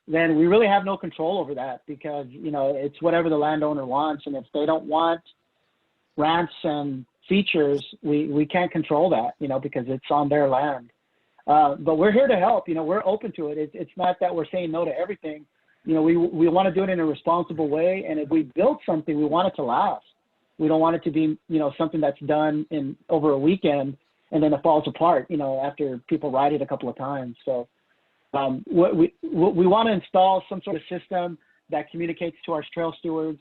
then we really have no control over that, because, you know, it's whatever the landowner wants. And if they don't want ramps and features, we can't control that, you know, because it's on their land. But we're here to help. You know, we're open to it. It's not that we're saying no to everything. You know, we want to do it in a responsible way. And if we build something, we want it to last. We don't want it to be, you know, something that's done in over a weekend and then it falls apart, you know, after people ride it a couple of times. So we want to install some sort of system that communicates to our trail stewards,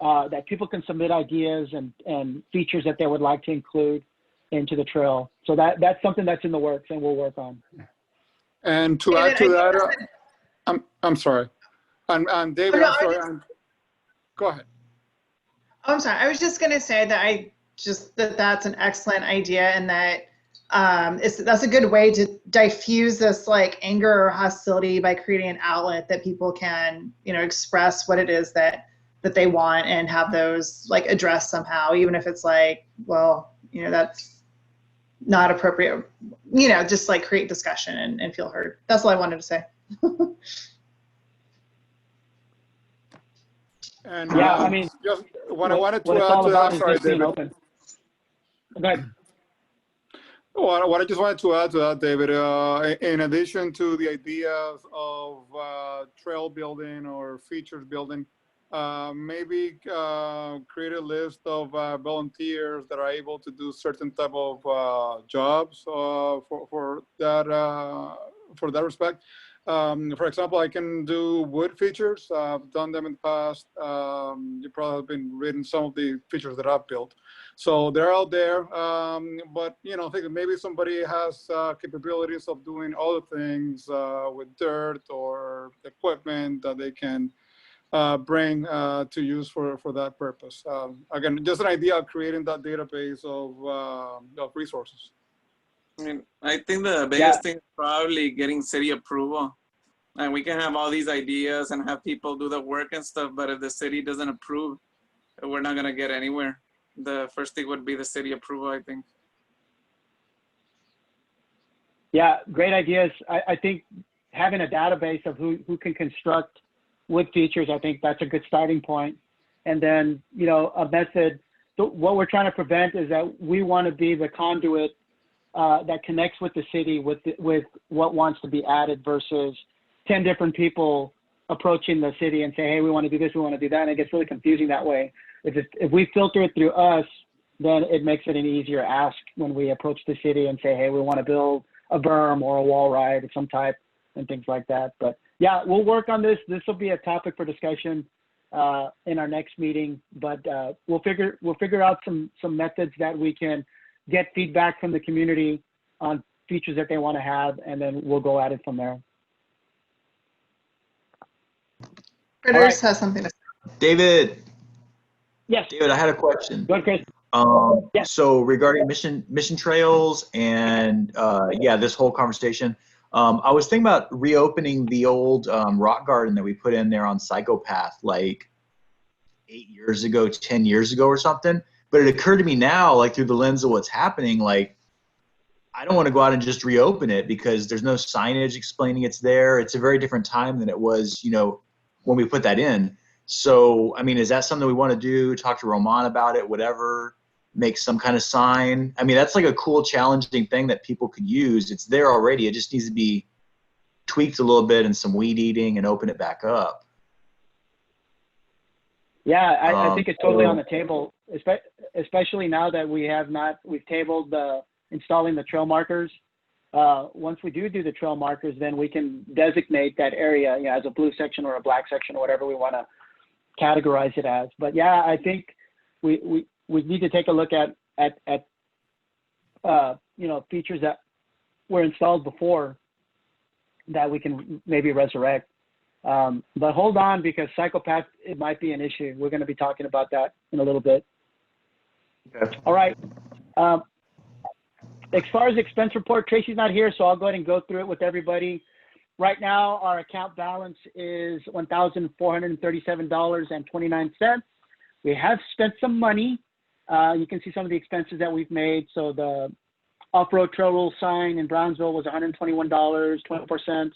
that people can submit ideas and features that they would like to include into the trail. So that's something that's in the works and we'll work on. And to add to that, I'm sorry. And David, I'm sorry. Go ahead. Oh, I'm sorry. I was just going to say that that's an excellent idea, and that that's a good way to diffuse this like anger or hostility by creating an outlet that people can, you know, express what it is that they want and have those like addressed somehow, even if it's like, well, you know, that's not appropriate, you know, just like create discussion and feel heard. That's all I wanted to say. And yeah, I mean, just what I wanted to add to that, I'm sorry, David. Open. Go ahead. What I just wanted to add to that, David, in addition to the ideas of trail building or features building, maybe create a list of volunteers that are able to do certain type of jobs for that respect. For example, I can do wood features. I've done them in the past. You probably have been reading some of the features that I've built. So they're out there. But, you know, I think maybe somebody has capabilities of doing other things with dirt or equipment that they can bring to use for that purpose. Again, just an idea of creating that database of resources. I mean, I think the biggest thing is probably getting city approval. And we can have all these ideas and have people do the work and stuff, but if the city doesn't approve, we're not gonna get anywhere. The first thing would be the city approval, I think. Yeah, great ideas. I think having a database of who can construct wood features, I think that's a good starting point. And then, you know, a method, so what we're trying to prevent is that we want to be the conduit that connects with the city with what wants to be added versus 10 different people approaching the city and say, hey, we want to do this, we want to do that. And it gets really confusing that way. If we filter it through us, then it makes it an easier ask when we approach the city and say, hey, we want to build a berm or a wall ride of some type and things like that. But yeah, we'll work on this. This will be a topic for discussion in our next meeting, but we'll figure out some methods that we can get feedback from the community on features that they want to have, and then we'll go at it from there. Critters has something to say. David. Yes. David, I had a question. Go ahead, Chris. Yes. So regarding mission trails and this whole conversation, I was thinking about reopening the old rock garden that we put in there on Psychopath like 8 years ago, 10 years ago or something. But it occurred to me now, like through the lens of what's happening, like I don't want to go out and just reopen it because there's no signage explaining it's there. It's a very different time than it was, you know, when we put that in. So, I mean, is that something we want to do? Talk to Roman about it, whatever, make some kind of sign. I mean, that's like a cool, challenging thing that people could use. It's there already. It just needs to be tweaked a little bit and some weed eating and open it back up. Yeah, I think it's totally on the table, especially now that we've tabled installing the trail markers. Once we do the trail markers, then we can designate that area, you know, as a blue section or a black section or whatever we want to categorize it as. But yeah, I think we need to take a look at you know, features that were installed before that we can maybe resurrect. But hold on, because Psychopath, it might be an issue. We're going to be talking about that in a little bit. Okay. All right. As far as expense report, Tracy's not here, so I'll go ahead and go through it with everybody. Right now, our account balance is $1,437.29. We have spent some money. You can see some of the expenses that we've made. So the off-road trail rule sign in Brownsville was $121.24.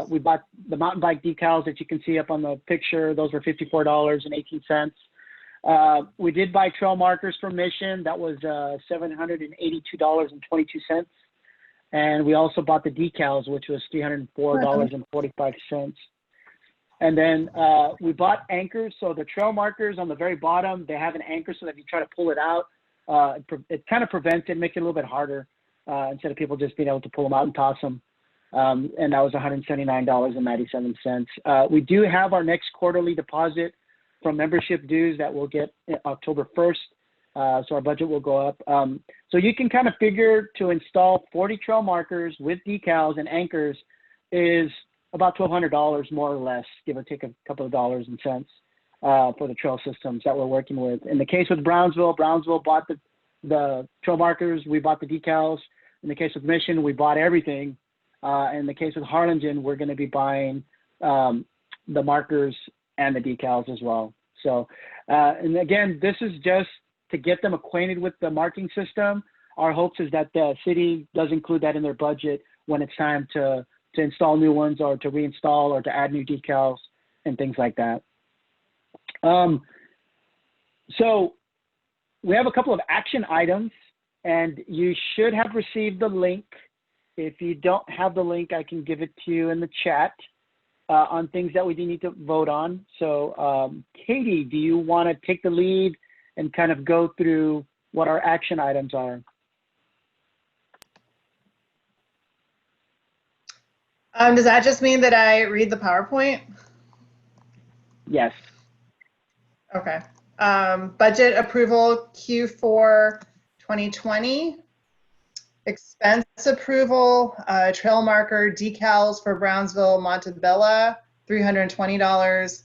We bought the mountain bike decals that you can see up on the picture. Those were $54.18. We did buy trail markers for Mission. That was $782.22. And we also bought the decals, which was $304.45. And then we bought anchors. So the trail markers on the very bottom, they have an anchor so that if you try to pull it out, it kind of prevents it, makes it a little bit harder instead of people just being able to pull them out and toss them. And that was $179.97. We do have our next quarterly deposit from membership dues that we'll get October 1st. So our budget will go up. So you can kind of figure to install 40 trail markers with decals and anchors is about $1,200 more or less, give or take a couple of dollars and cents for the trail systems that we're working with. In the case with Brownsville bought the trail markers, we bought the decals. In the case with Mission, we bought everything. In the case with Harlingen, we're going to be buying the markers and the decals as well. So, and again, this is just to get them acquainted with the marking system. Our hopes is that the city does include that in their budget when it's time to install new ones or to reinstall or to add new decals and things like that. So we have a couple of action items, and you should have received the link. If you don't have the link, I can give it to you in the chat. on things that we do need to vote on. So Katie, do you want to take the lead and kind of go through what our action items are? Does that just mean that I read the PowerPoint? Yes. Okay. Budget approval Q4 2020. Expense approval, trail marker decals for Brownsville, Montebello, $320.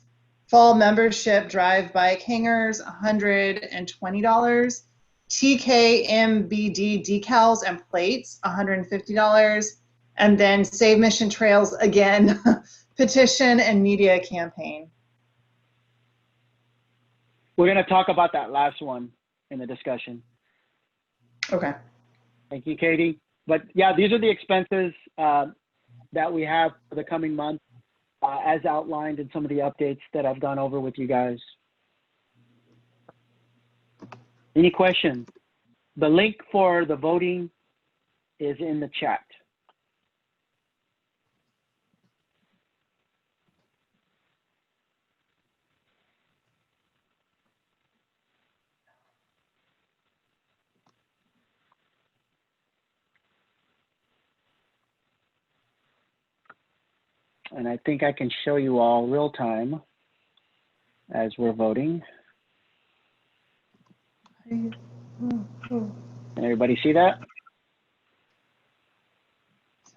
Fall membership drive bike hangers, $120. TKMBD decals and plates, $150. And then Save Mission Trails again, petition and media campaign. We're going to talk about that last one in the discussion. Okay. Thank you, Katie. But yeah, these are the expenses that we have for the coming month, as outlined in some of the updates that I've gone over with you guys. Any questions? The link for the voting is in the chat. And I think I can show you all real time as we're voting. Can everybody see that?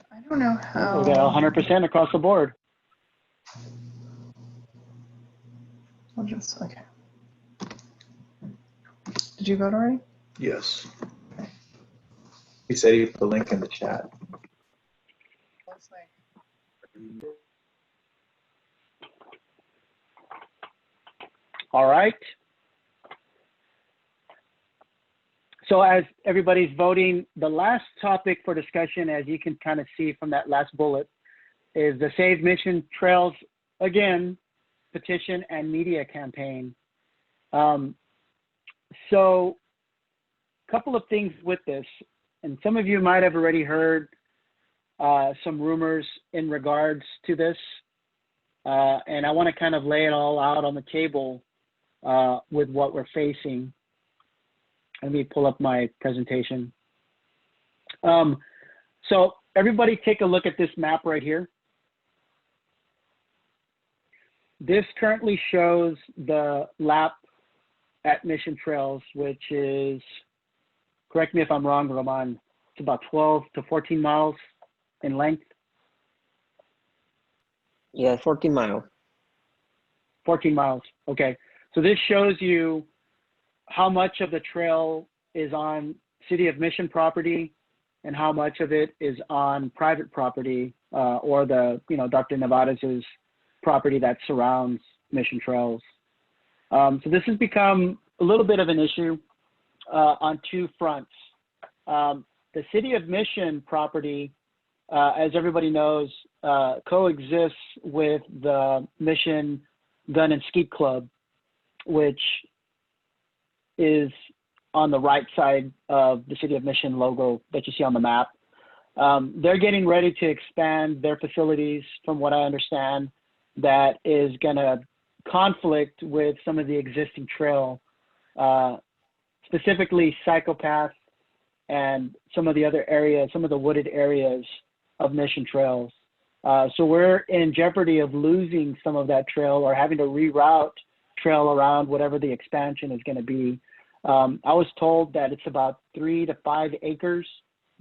I don't know how. We got 100% across the board. I'll just, okay. Did you vote already? Yes. He said he put the link in the chat. Looks like. All right. So as everybody's voting, the last topic for discussion, as you can kind of see from that last bullet, is the Save Mission Trails, again, petition and media campaign. So a couple of things with this, and some of you might have already heard some rumors in regards to this, and I want to kind of lay it all out on the table with what we're facing. Let me pull up my presentation. So everybody take a look at this map right here. This currently shows the lap at Mission Trails, which is, correct me if I'm wrong, Roman, it's about 12 to 14 miles in length. Yeah, 14 miles. 14 miles, okay. So this shows you how much of the trail is on City of Mission property and how much of it is on private property or the, Dr. Nevada's property that surrounds Mission Trails. So this has become a little bit of an issue on two fronts. The City of Mission property, as everybody knows, coexists with the Mission Gun and Skeet Club, which is on the right side of the City of Mission logo that you see on the map. They're getting ready to expand their facilities, from what I understand, that is going to conflict with some of the existing trail, specifically Psychopath and some of the other areas, some of the wooded areas of Mission Trails. So we're in jeopardy of losing some of that trail or having to reroute trail around whatever the expansion is going to be. I was told that it's about 3 to 5 acres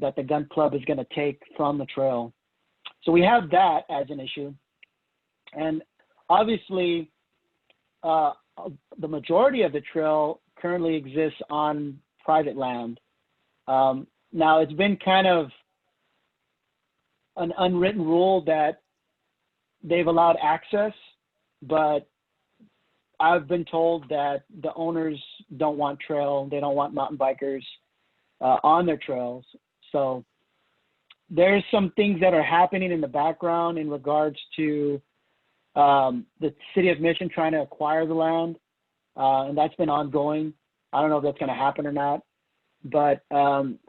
that the gun club is going to take from the trail. So we have that as an issue. And obviously, the majority of the trail currently exists on private land. Now, it's been kind of an unwritten rule that they've allowed access, but I've been told that the owners don't want trail, they don't want mountain bikers on their trails. So there's some things that are happening in the background in regards to the City of Mission trying to acquire the land, and that's been ongoing. I don't know if that's going to happen or not, but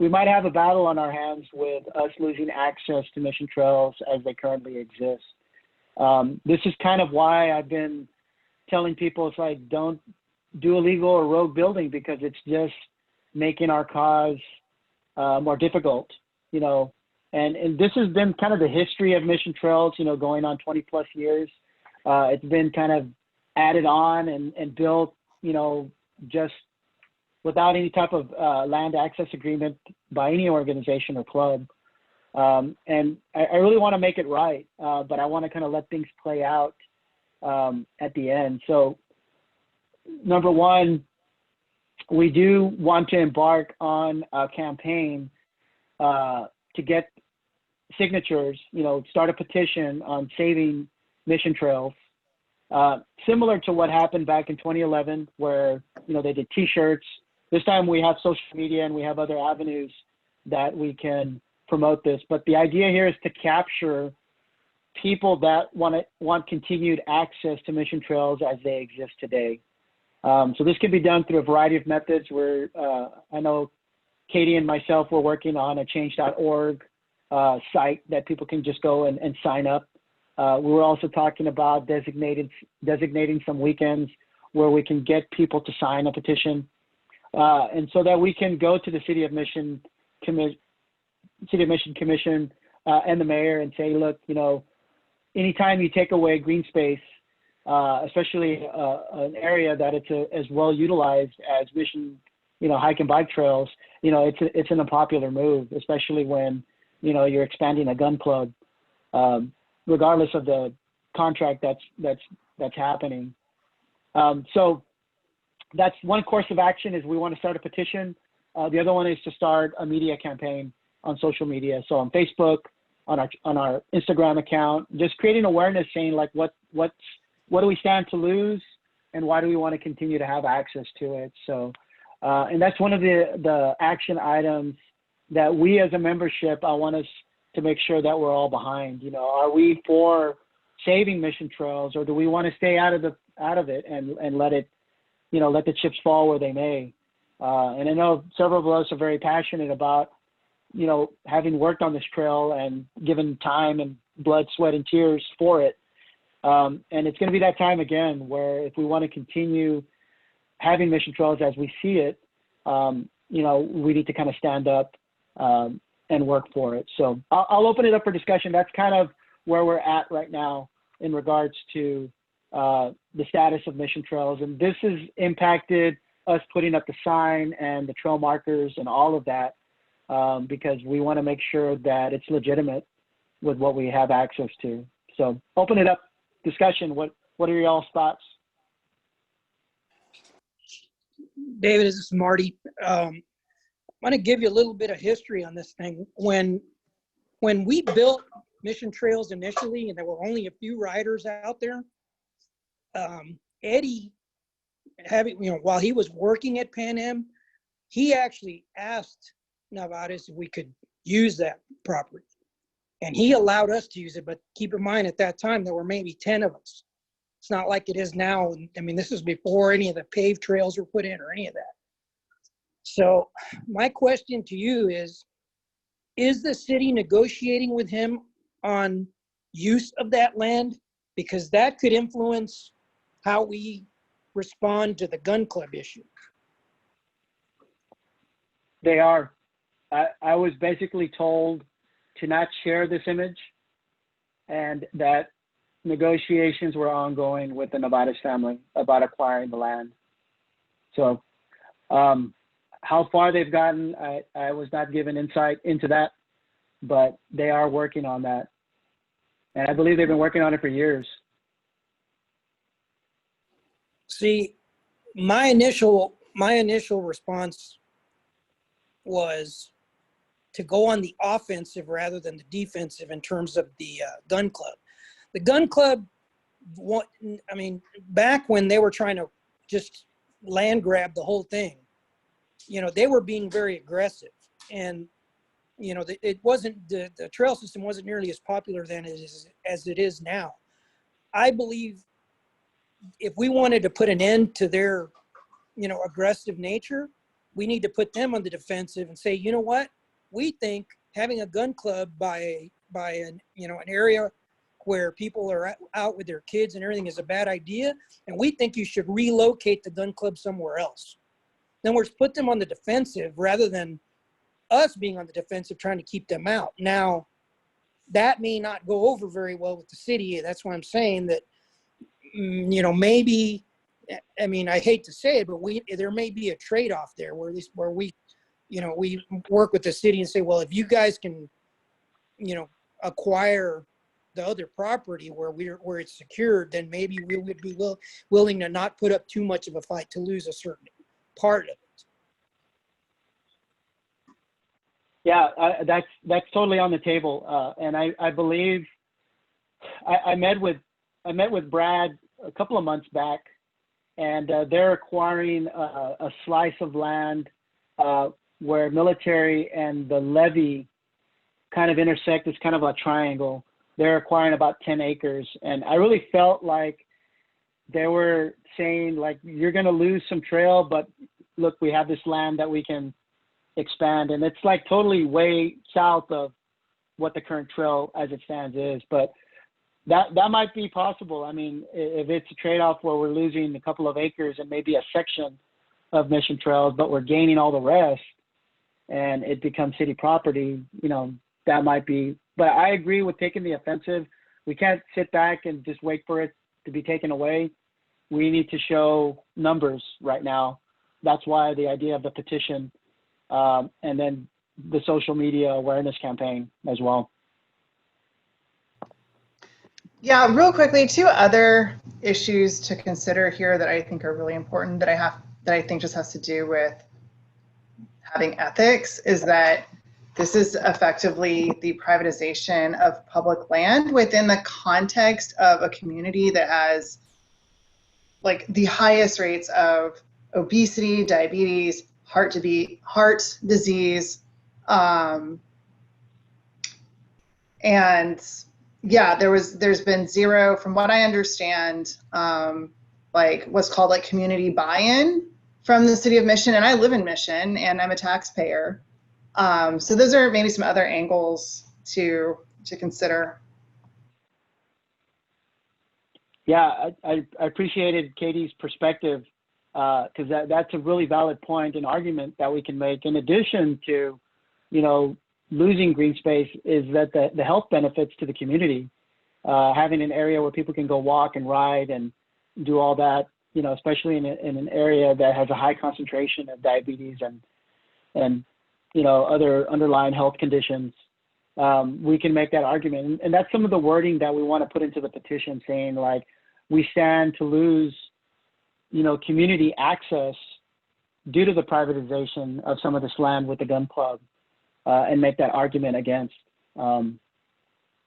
we might have a battle on our hands with us losing access to Mission Trails as they currently exist. This is kind of why I've been telling people, it's like, don't do illegal or rogue building, because it's just making our cause more difficult, you know. And this has been kind of the history of Mission Trails, you know, going on 20 plus years. It's been kind of added on and built, you know, just without any type of land access agreement by any organization or club. And I really want to make it right, but I want to kind of let things play out at the end. So, number one, we do want to embark on a campaign to get signatures, you know, start a petition on saving Mission Trails, similar to what happened back in 2011, where, you know, they did T-shirts. This time we have social media and we have other avenues that we can promote this. But the idea here is to capture people that want continued access to Mission Trails as they exist today. So this can be done through a variety of methods. Where I know Katie and myself were working on a change.org site that people can just go and sign up. We were also talking about designating some weekends where we can get people to sign a petition, and so that we can go to the City of Mission Commission and the mayor and say, look, you know, anytime you take away green space, especially an area that it's as well utilized as Mission, you know, hike and bike trails, you know, it's an unpopular move, especially when, you know, you're expanding a gun club, regardless of the contract that's happening. So that's one course of action, is we want to start a petition. The other one is to start a media campaign on social media. So on Facebook, on our Instagram account, just creating awareness, saying like what do we stand to lose, and why do we want to continue to have access to it? So, and that's one of the action items that we as a membership, I want us to make sure that we're all behind. You know, are we for saving Mission Trails, or do we want to stay out of it and let it, you know, let the chips fall where they may? And I know several of us are very passionate about, you know, having worked on this trail and given time and blood, sweat, and tears for it. And it's going to be that time again where if we want to continue having Mission Trails as we see it, you know, we need to kind of stand up and work for it. So I'll open it up for discussion. That's kind of where we're at right now in regards to the status of Mission Trails. And this has impacted us putting up the sign and the trail markers and all of that, because we want to make sure that it's legitimate with what we have access to. So open it up, discussion. What are y'all's thoughts? David, this is Marty. I'm going to give you a little bit of history on this thing. When we built Mission Trails initially, and there were only a few riders out there, Eddie, while he was working at Pan Am, he actually asked Navares if we could use that property, and he allowed us to use it. But keep in mind, at that time there were maybe 10 of us. It's not like it is now. I mean, this is before any of the paved trails were put in or any of that. So my question to you is the city negotiating with him on use of that land? Because that could influence how we respond to the gun club issue. They are. I was basically told to not share this image, and that negotiations were ongoing with the Navares family about acquiring the land. So how far they've gotten, I was not given insight into that, but they are working on that. And I believe they've been working on it for years. See, my initial response was to go on the offensive rather than the defensive in terms of the gun club. The gun club, I mean, back when they were trying to just land grab the whole thing, you know, they were being very aggressive. And, you know, it wasn't, the trail system wasn't nearly as popular then as it is now. I believe if we wanted to put an end to their, you know, aggressive nature, we need to put them on the defensive and say, you know what, we think having a gun club by an, you know, an area where people are out with their kids and everything is a bad idea, and we think you should relocate the gun club somewhere else. Then we're put them on the defensive rather than us being on the defensive trying to keep them out. Now, that may not go over very well with the city. That's why I'm saying that, you know, maybe, I mean, I hate to say it, but there may be a trade-off there where we, you know, we work with the city and say, well, if you guys can, you know, acquire the other property where it's secured, then maybe we would be willing to not put up too much of a fight to lose a certain part of it. Yeah, that's totally on the table, and I believe I met with Brad a couple of months back, and they're acquiring a slice of land where military and the levee kind of intersect. It's kind of a triangle. They're acquiring about 10 acres, and I really felt like they were saying, like, you're going to lose some trail, but look, we have this land that we can expand, and it's like totally way south of what the current trail as it stands is, but that might be possible. I mean, if it's a trade-off where we're losing a couple of acres and maybe a section of Mission Trails, but we're gaining all the rest and it becomes city property, you know, that might be, but I agree with taking the offensive. We can't sit back and just wait for it to be taken away. We need to show numbers right now. That's why the idea of the petition, and then the social media awareness campaign as well. Yeah, real quickly, two other issues to consider here that I think are really important that I think just has to do with having ethics is that this is effectively the privatization of public land within the context of a community that has like the highest rates of obesity, diabetes, heart disease, and yeah, there's been zero, from what I understand, like what's called like community buy-in from the city of Mission, and I live in Mission and I'm a taxpayer. So those are maybe some other angles to consider. Yeah, I appreciated Katie's perspective, because that's a really valid point and argument that we can make. In addition to, you know, losing green space, is that the health benefits to the community, having an area where people can go walk and ride and do all that, you know, especially in an area that has a high concentration of diabetes and you know, other underlying health conditions. We can make that argument, and that's some of the wording that we want to put into the petition, saying like, we stand to lose, you know, community access due to the privatization of some of this land with the gun club, and make that argument against. So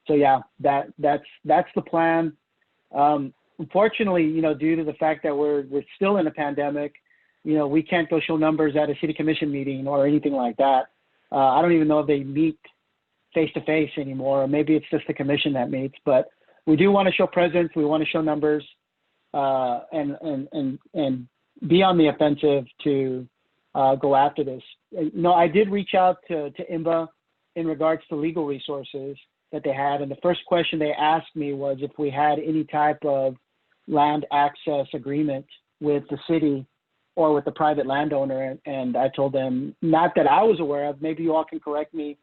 yeah, that's the plan. Unfortunately, you know, due to the fact that we're still in a pandemic, you know, we can't go show numbers at a city commission meeting or anything like that. I don't even know if they meet face to face anymore, or maybe it's just the commission that meets, but we do want to show presence. We want to show numbers, and be on the offensive to go after this. You know, I did reach out to IMBA in regards to legal resources that they had, and the first question they asked me was if we had any type of land access agreement with the city or with the private landowner, and I told them, not that I was aware of, maybe you all can correct me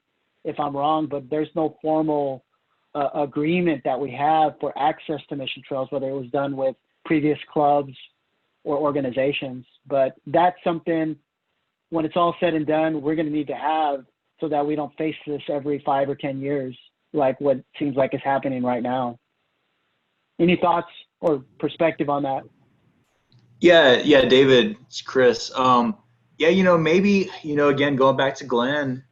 if I'm wrong, but there's no formal agreement that we have for access to Mission Trails, whether it was done with previous clubs or organizations. But that's something, when it's all said and done, we're going to need to have, so that we don't face this every 5 or 10 years, like what seems like is happening right now. Any thoughts or perspective on that? Yeah, David, it's Chris. Yeah, you know, maybe, you know, again, going back to Glenn,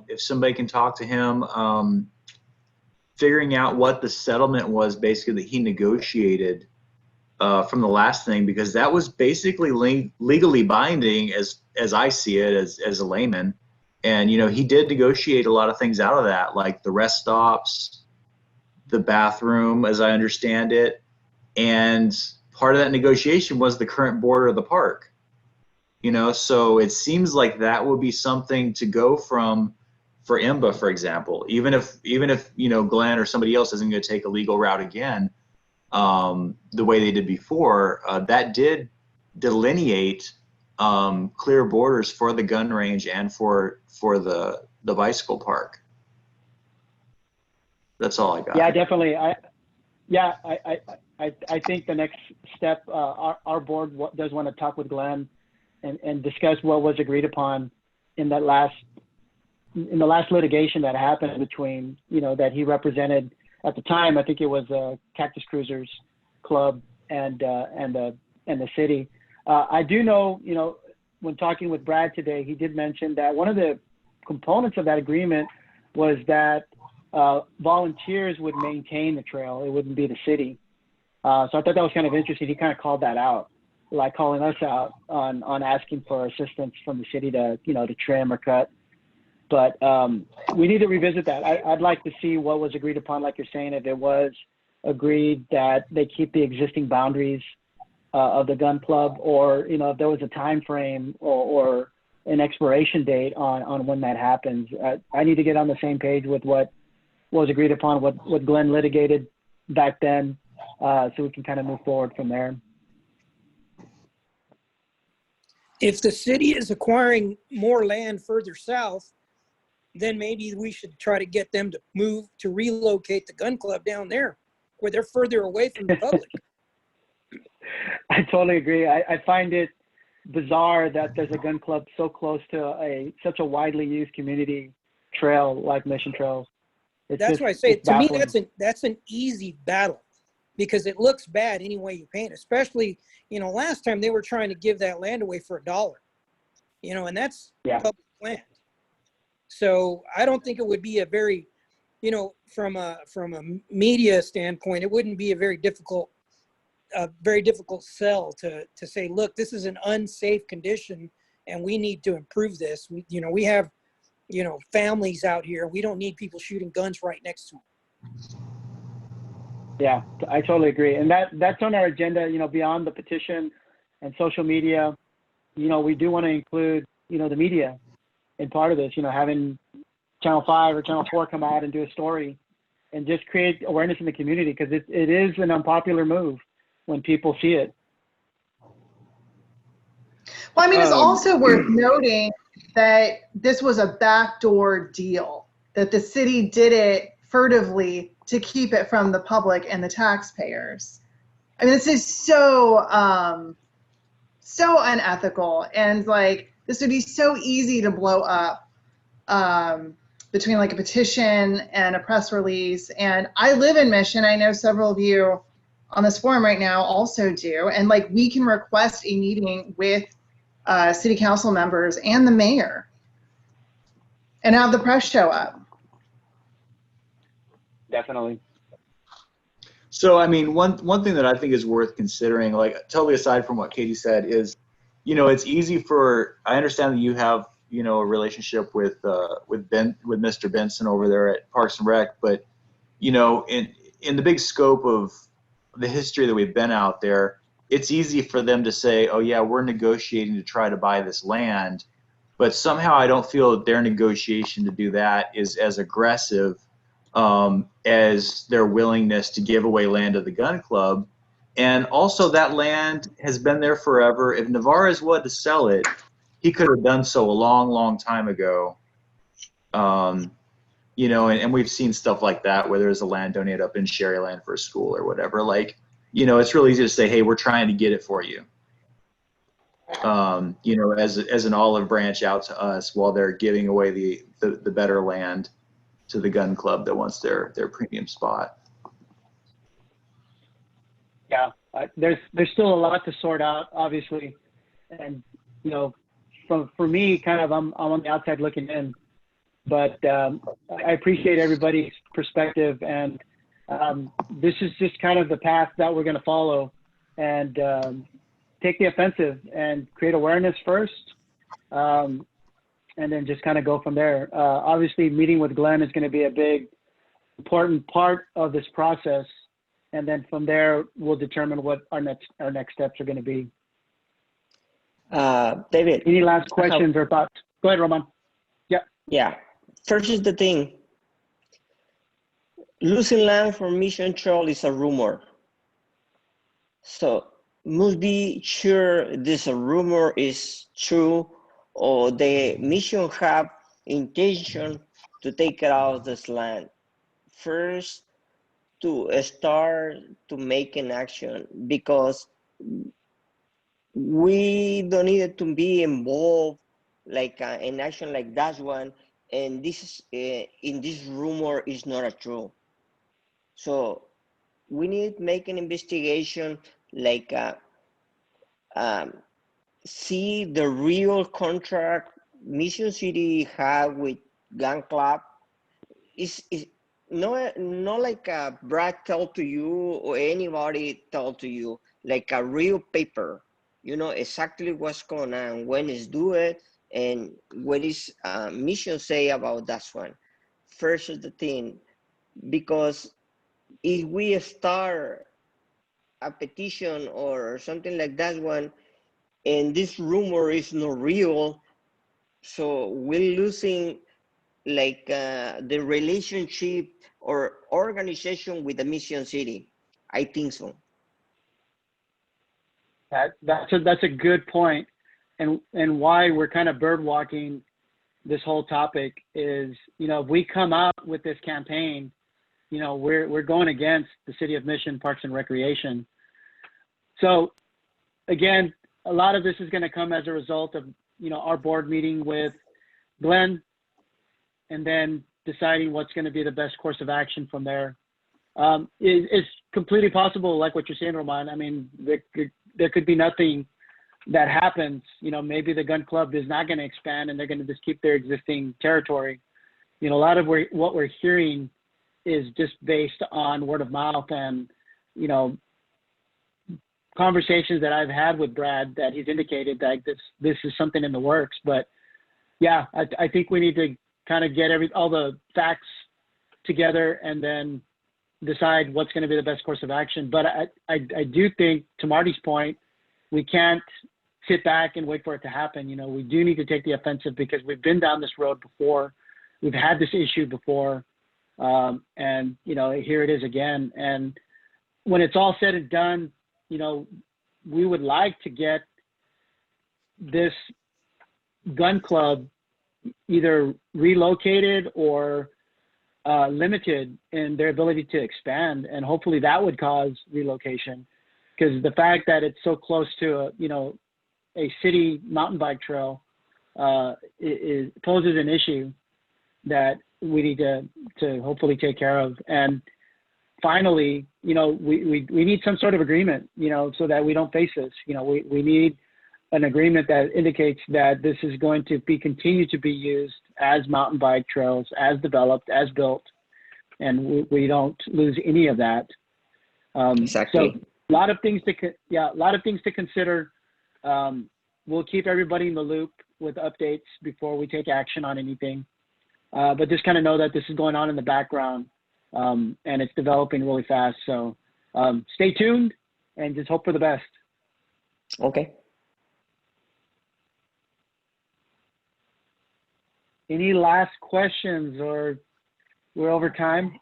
if somebody can talk to him, figuring out what the settlement was basically that he negotiated from the last thing, because that was basically legally binding as I see it as a layman. And, you know, he did negotiate a lot of things out of that, like the rest stops, the bathroom, as I understand it. And part of that negotiation was the current border of the park. You know, so it seems like that would be something to go from for IMBA, for example. Even if you know, Glenn or somebody else isn't going to take a legal route again, the way they did before, that did delineate clear borders for the gun range and for the bicycle park. That's all I got. Yeah, definitely. I think the next step, our board does want to talk with Glenn and discuss what was agreed upon in the last litigation that happened between, you know, that he represented at the time. I think it was Cactus Cruisers Club and the city. I do know, you know, when talking with Brad today, he did mention that one of the components of that agreement was that volunteers would maintain the trail. It wouldn't be the city. So I thought that was kind of interesting. He kind of called that out, like calling us out on asking for assistance from the city to, you know, to trim or cut. But we need to revisit that. I'd like to see what was agreed upon, like you're saying, if it was agreed that they keep the existing boundaries of the gun club, or, you know, if there was a time frame or an expiration date on when that happens. I need to get on the same page with what was agreed upon, what Glenn litigated back then, so we can kind of move forward from there. If the city is acquiring more land further south, then maybe we should try to get them to relocate the gun club down there where they're further away from the public. I totally agree. I find it bizarre that there's a gun club so close to such a widely used community trail like Mission Trails. That's why I say, to me, that's an easy battle, because it looks bad any way you paint, especially, you know, last time they were trying to give that land away for $1, you know, and that's public land. So I don't think it would be a very, you know, from a media standpoint, it wouldn't be a very difficult sell to say, look, this is an unsafe condition and we need to improve this. We have, you know, families out here. We don't need people shooting guns right next to them. Yeah, I totally agree. And that's on our agenda, you know, beyond the petition and social media. You know, we do want to include, you know, the media in part of this, you know, having Channel 5 or Channel 4 come out and do a story and just create awareness in the community, because it is an unpopular move when people see it. Well, I mean, it's also worth noting that this was a backdoor deal, that the city did it furtively to keep it from the public and the taxpayers. I mean, this is so unethical, and like, this would be so easy to blow up between like a petition and a press release. And I live in Mission. I know several of you on this forum right now also do. And like, we can request a meeting with city council members and the mayor and have the press show up. Definitely. So, I mean, one thing that I think is worth considering, like totally aside from what Katie said, is, you know, it's easy I understand that you have, you know, a relationship with Mr. Benson over there at Parks and Rec, but, you know, in the big scope of the history that we've been out there, it's easy for them to say, oh yeah, we're negotiating to try to buy this land, but somehow I don't feel that their negotiation to do that is as aggressive as their willingness to give away land to the gun club. And also, that land has been there forever. If Navarez wanted to sell it, he could have done so a long, long time ago. You know, and we've seen stuff like that where there's a land donated up in Sherryland for a school or whatever. Like, you know, it's really easy to say, hey, we're trying to get it for you. You know, as an olive branch out to us while they're giving away the better land to the gun club that wants their premium spot. Yeah, there's still a lot to sort out, obviously, and you know, for me, kind of, I'm on the outside looking in, but I appreciate everybody's perspective, and this is just kind of the path that we're going to follow, and take the offensive and create awareness first, and then just kind of go from there. Obviously, meeting with Glenn is going to be a big, important part of this process. And then from there, we'll determine what our next steps are going to be. David. Any last questions or thoughts? Go ahead, Roman. Yeah. Yeah. first is the thing. Losing land for mission trail is a rumor. So must be sure this rumor is true or the mission have intention to take it out of this land. First, to start to make an action, because we don't need to be involved like an action like that one, and this is in this rumor is not a true. So we need to make an investigation, like see the real contract Mission City have with Gun Club. Is not like Brad tell to you or anybody tell to you, like a real paper. You know exactly what's going on, when is do it, and what is mission say about that one. First is the thing, because if we start a petition or something like that one, and this rumor is not real, so we're losing like the relationship or organization with the Mission City. I think so. That's a good point, and why we're kind of bird walking this whole topic is, you know, if we come out with this campaign, you know, we're going against the City of Mission Parks and Recreation. So again, a lot of this is going to come as a result of, you know, our board meeting with Glenn, and then deciding what's going to be the best course of action from there. It's completely possible, like what you're saying, Roman. I mean, there could be nothing that happens. You know, maybe the gun club is not going to expand and they're going to just keep their existing territory. You know, a lot of what we're hearing is just based on word of mouth and, you know, conversations that I've had with Brad, that he's indicated that this is something in the works. But yeah, I think we need to kind of get all the facts together and then decide what's going to be the best course of action. But I do think, to Marty's point, we can't sit back and wait for it to happen. You know, we do need to take the offensive, because we've been down this road before. We've had this issue before. And, you know, here it is again. And when it's all said and done, you know, we would like to get this gun club either relocated or limited in their ability to expand, and hopefully that would cause relocation, because the fact that it's so close to a city mountain bike trail poses an issue that we need to hopefully take care of. And finally, you know, we need some sort of agreement, you know, so that we don't face this. You know, we need an agreement that indicates that this is going to continue to be used as mountain bike trails, as developed, as built, and we don't lose any of that. Exactly. So a lot of things to consider. We'll keep everybody in the loop with updates before we take action on anything. But just kind of know that this is going on in the background, and it's developing really fast. So stay tuned and just hope for the best. Okay. Any last questions, or we're over time?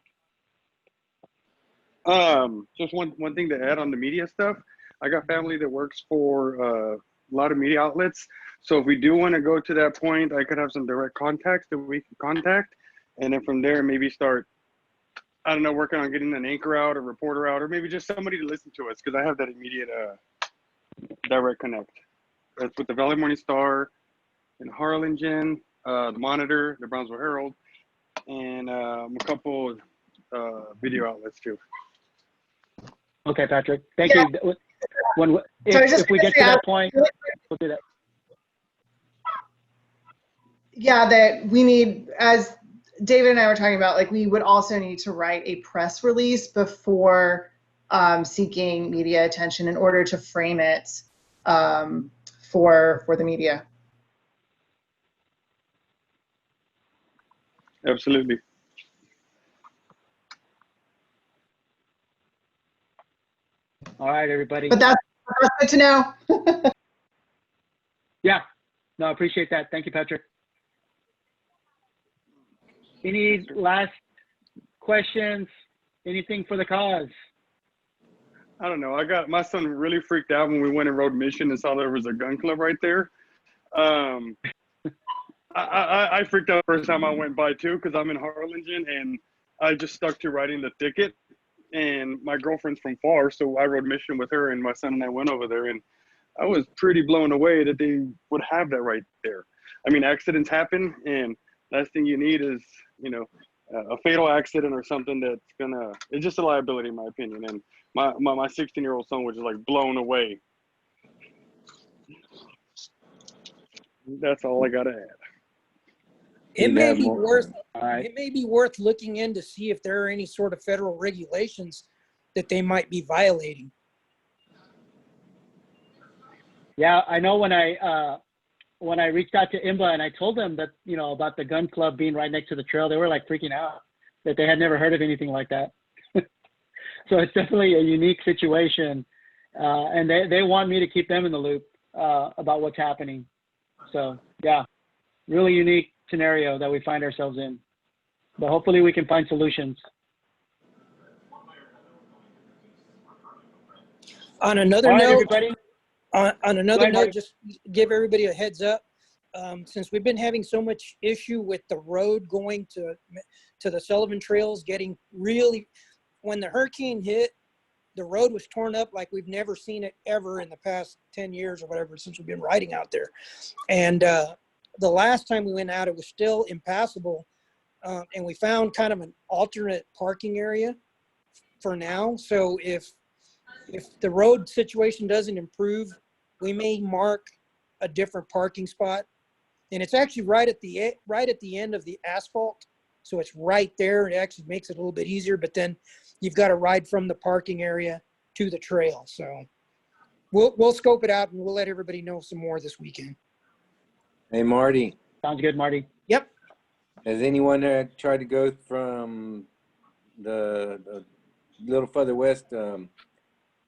Just one thing to add on the media stuff. I got family that works for a lot of media outlets. So if we do want to go to that point, I could have some direct contacts that we can contact. And then from there, maybe start, I don't know, working on getting an anchor out, a reporter out, or maybe just somebody to listen to us, because I have that immediate direct connect. That's with the Valley Morning Star in Harlingen, the Monitor, the Brownsville Herald, and a couple video outlets too. Okay, Patrick. Thank you. If we get to that point, we'll do that. Yeah, that we need, as David and I were talking about, like we would also need to write a press release before seeking media attention in order to frame it for the media. Absolutely. All right, everybody. But that's good to know. Yeah, no, I appreciate that. Thank you, Patrick. Any last questions? Anything for the cause? I don't know. My son really freaked out when we went and rode Mission and saw there was a gun club right there. I freaked out the first time I went by too, because I'm in Harlingen and I just stuck to riding the thicket. And my girlfriend's from far, so I rode Mission with her, and my son and I went over there, and I was pretty blown away that they would have that right there. I mean, accidents happen, and last thing you need is, you know, a fatal accident or something that's gonna, it's just a liability in my opinion. And my 16-year-old son was just like blown away. That's all I gotta add. It may be worth looking in to see if there are any sort of federal regulations that they might be violating. Yeah, I know when I reached out to IMBA and I told them that, you know, about the gun club being right next to the trail, they were like freaking out that they had never heard of anything like that. So it's definitely a unique situation. And they want me to keep them in the loop about what's happening. So yeah, really unique scenario that we find ourselves in, but hopefully we can find solutions. On another All right, note, everybody. on another ahead, note, Marty. just give everybody a heads up. Since we've been having so much issue with the road going to the Sullivan Trails, getting really, when the hurricane hit, the road was torn up like we've never seen it ever in the past 10 years or whatever, since we've been riding out there. And the last time we went out, it was still impassable. And we found kind of an alternate parking area for now. So if the road situation doesn't improve, we may mark a different parking spot. And it's actually right at the end of the asphalt. So it's right there. It actually makes it a little bit easier, but then you've got to ride from the parking area to the trail. So we'll scope it out and we'll let everybody know some more this weekend. Hey, Marty. Sounds good, Marty. Yep. Has anyone tried to go from the little further west?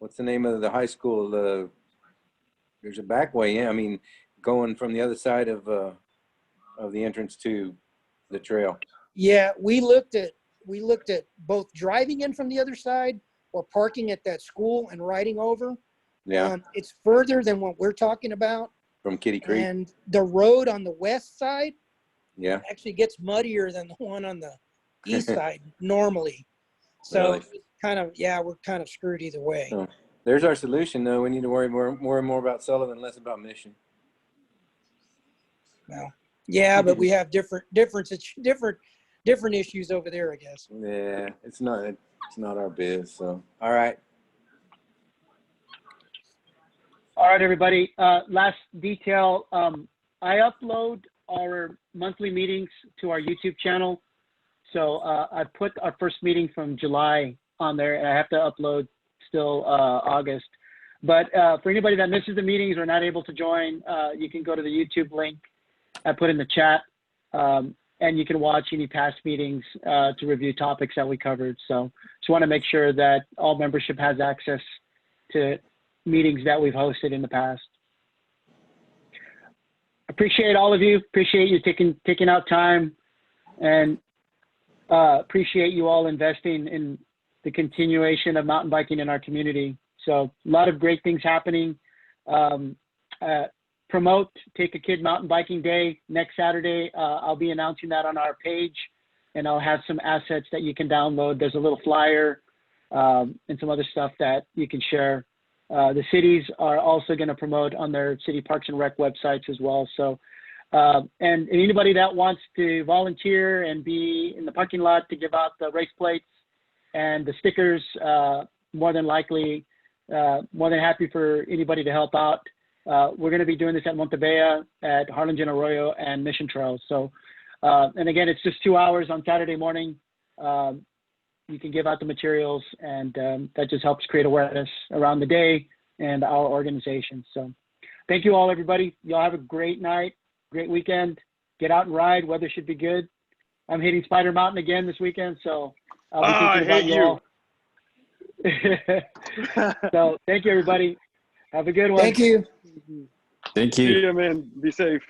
What's the name of the high school? There's a back way. Yeah, I mean, going from the other side of the entrance to the trail. Yeah, we looked at both driving in from the other side or parking at that school and riding over. Yeah. It's further than what we're talking about. From Kitty Creek. And the road on the west side, yeah, actually gets muddier than the one on the east side normally. So really? We're kind of screwed either way. So, there's our solution, though. We need to worry more and more about Sullivan, less about Mission. Well, yeah, but we have different issues over there, I guess. Yeah, it's not our biz. So, all right. All right, everybody. Last detail. I upload our monthly meetings to our YouTube channel. So I put our first meeting from July on there, and I have to upload still August. But for anybody that misses the meetings or not able to join, you can go to the YouTube link I put in the chat, and you can watch any past meetings to review topics that we covered. So just want to make sure that all membership has access to meetings that we've hosted in the past. Appreciate all of you. Appreciate you taking out time, and appreciate you all investing in the continuation of mountain biking in our community. So a lot of great things happening. Promote Take a Kid Mountain Biking Day next Saturday. I'll be announcing that on our page, and I'll have some assets that you can download. There's a little flyer and some other stuff that you can share. The cities are also going to promote on their city parks and rec websites as well. So, and anybody that wants to volunteer and be in the parking lot to give out the race plates and the stickers, more than likely, more than happy for anybody to help out. We're going to be doing this at Montebella, at Harlingen Arroyo, and Mission Trails. So, and again, it's just 2 hours on Saturday morning. You can give out the materials, and that just helps create awareness around the day and our organization. So thank you all, everybody. Y'all have a great night, great weekend. Get out and ride. Weather should be good. I'm hitting Spider Mountain again this weekend, so I'll be thinking about you all. So thank you, everybody. Have a good one. Thank you. Thank you. See you, man. Be safe.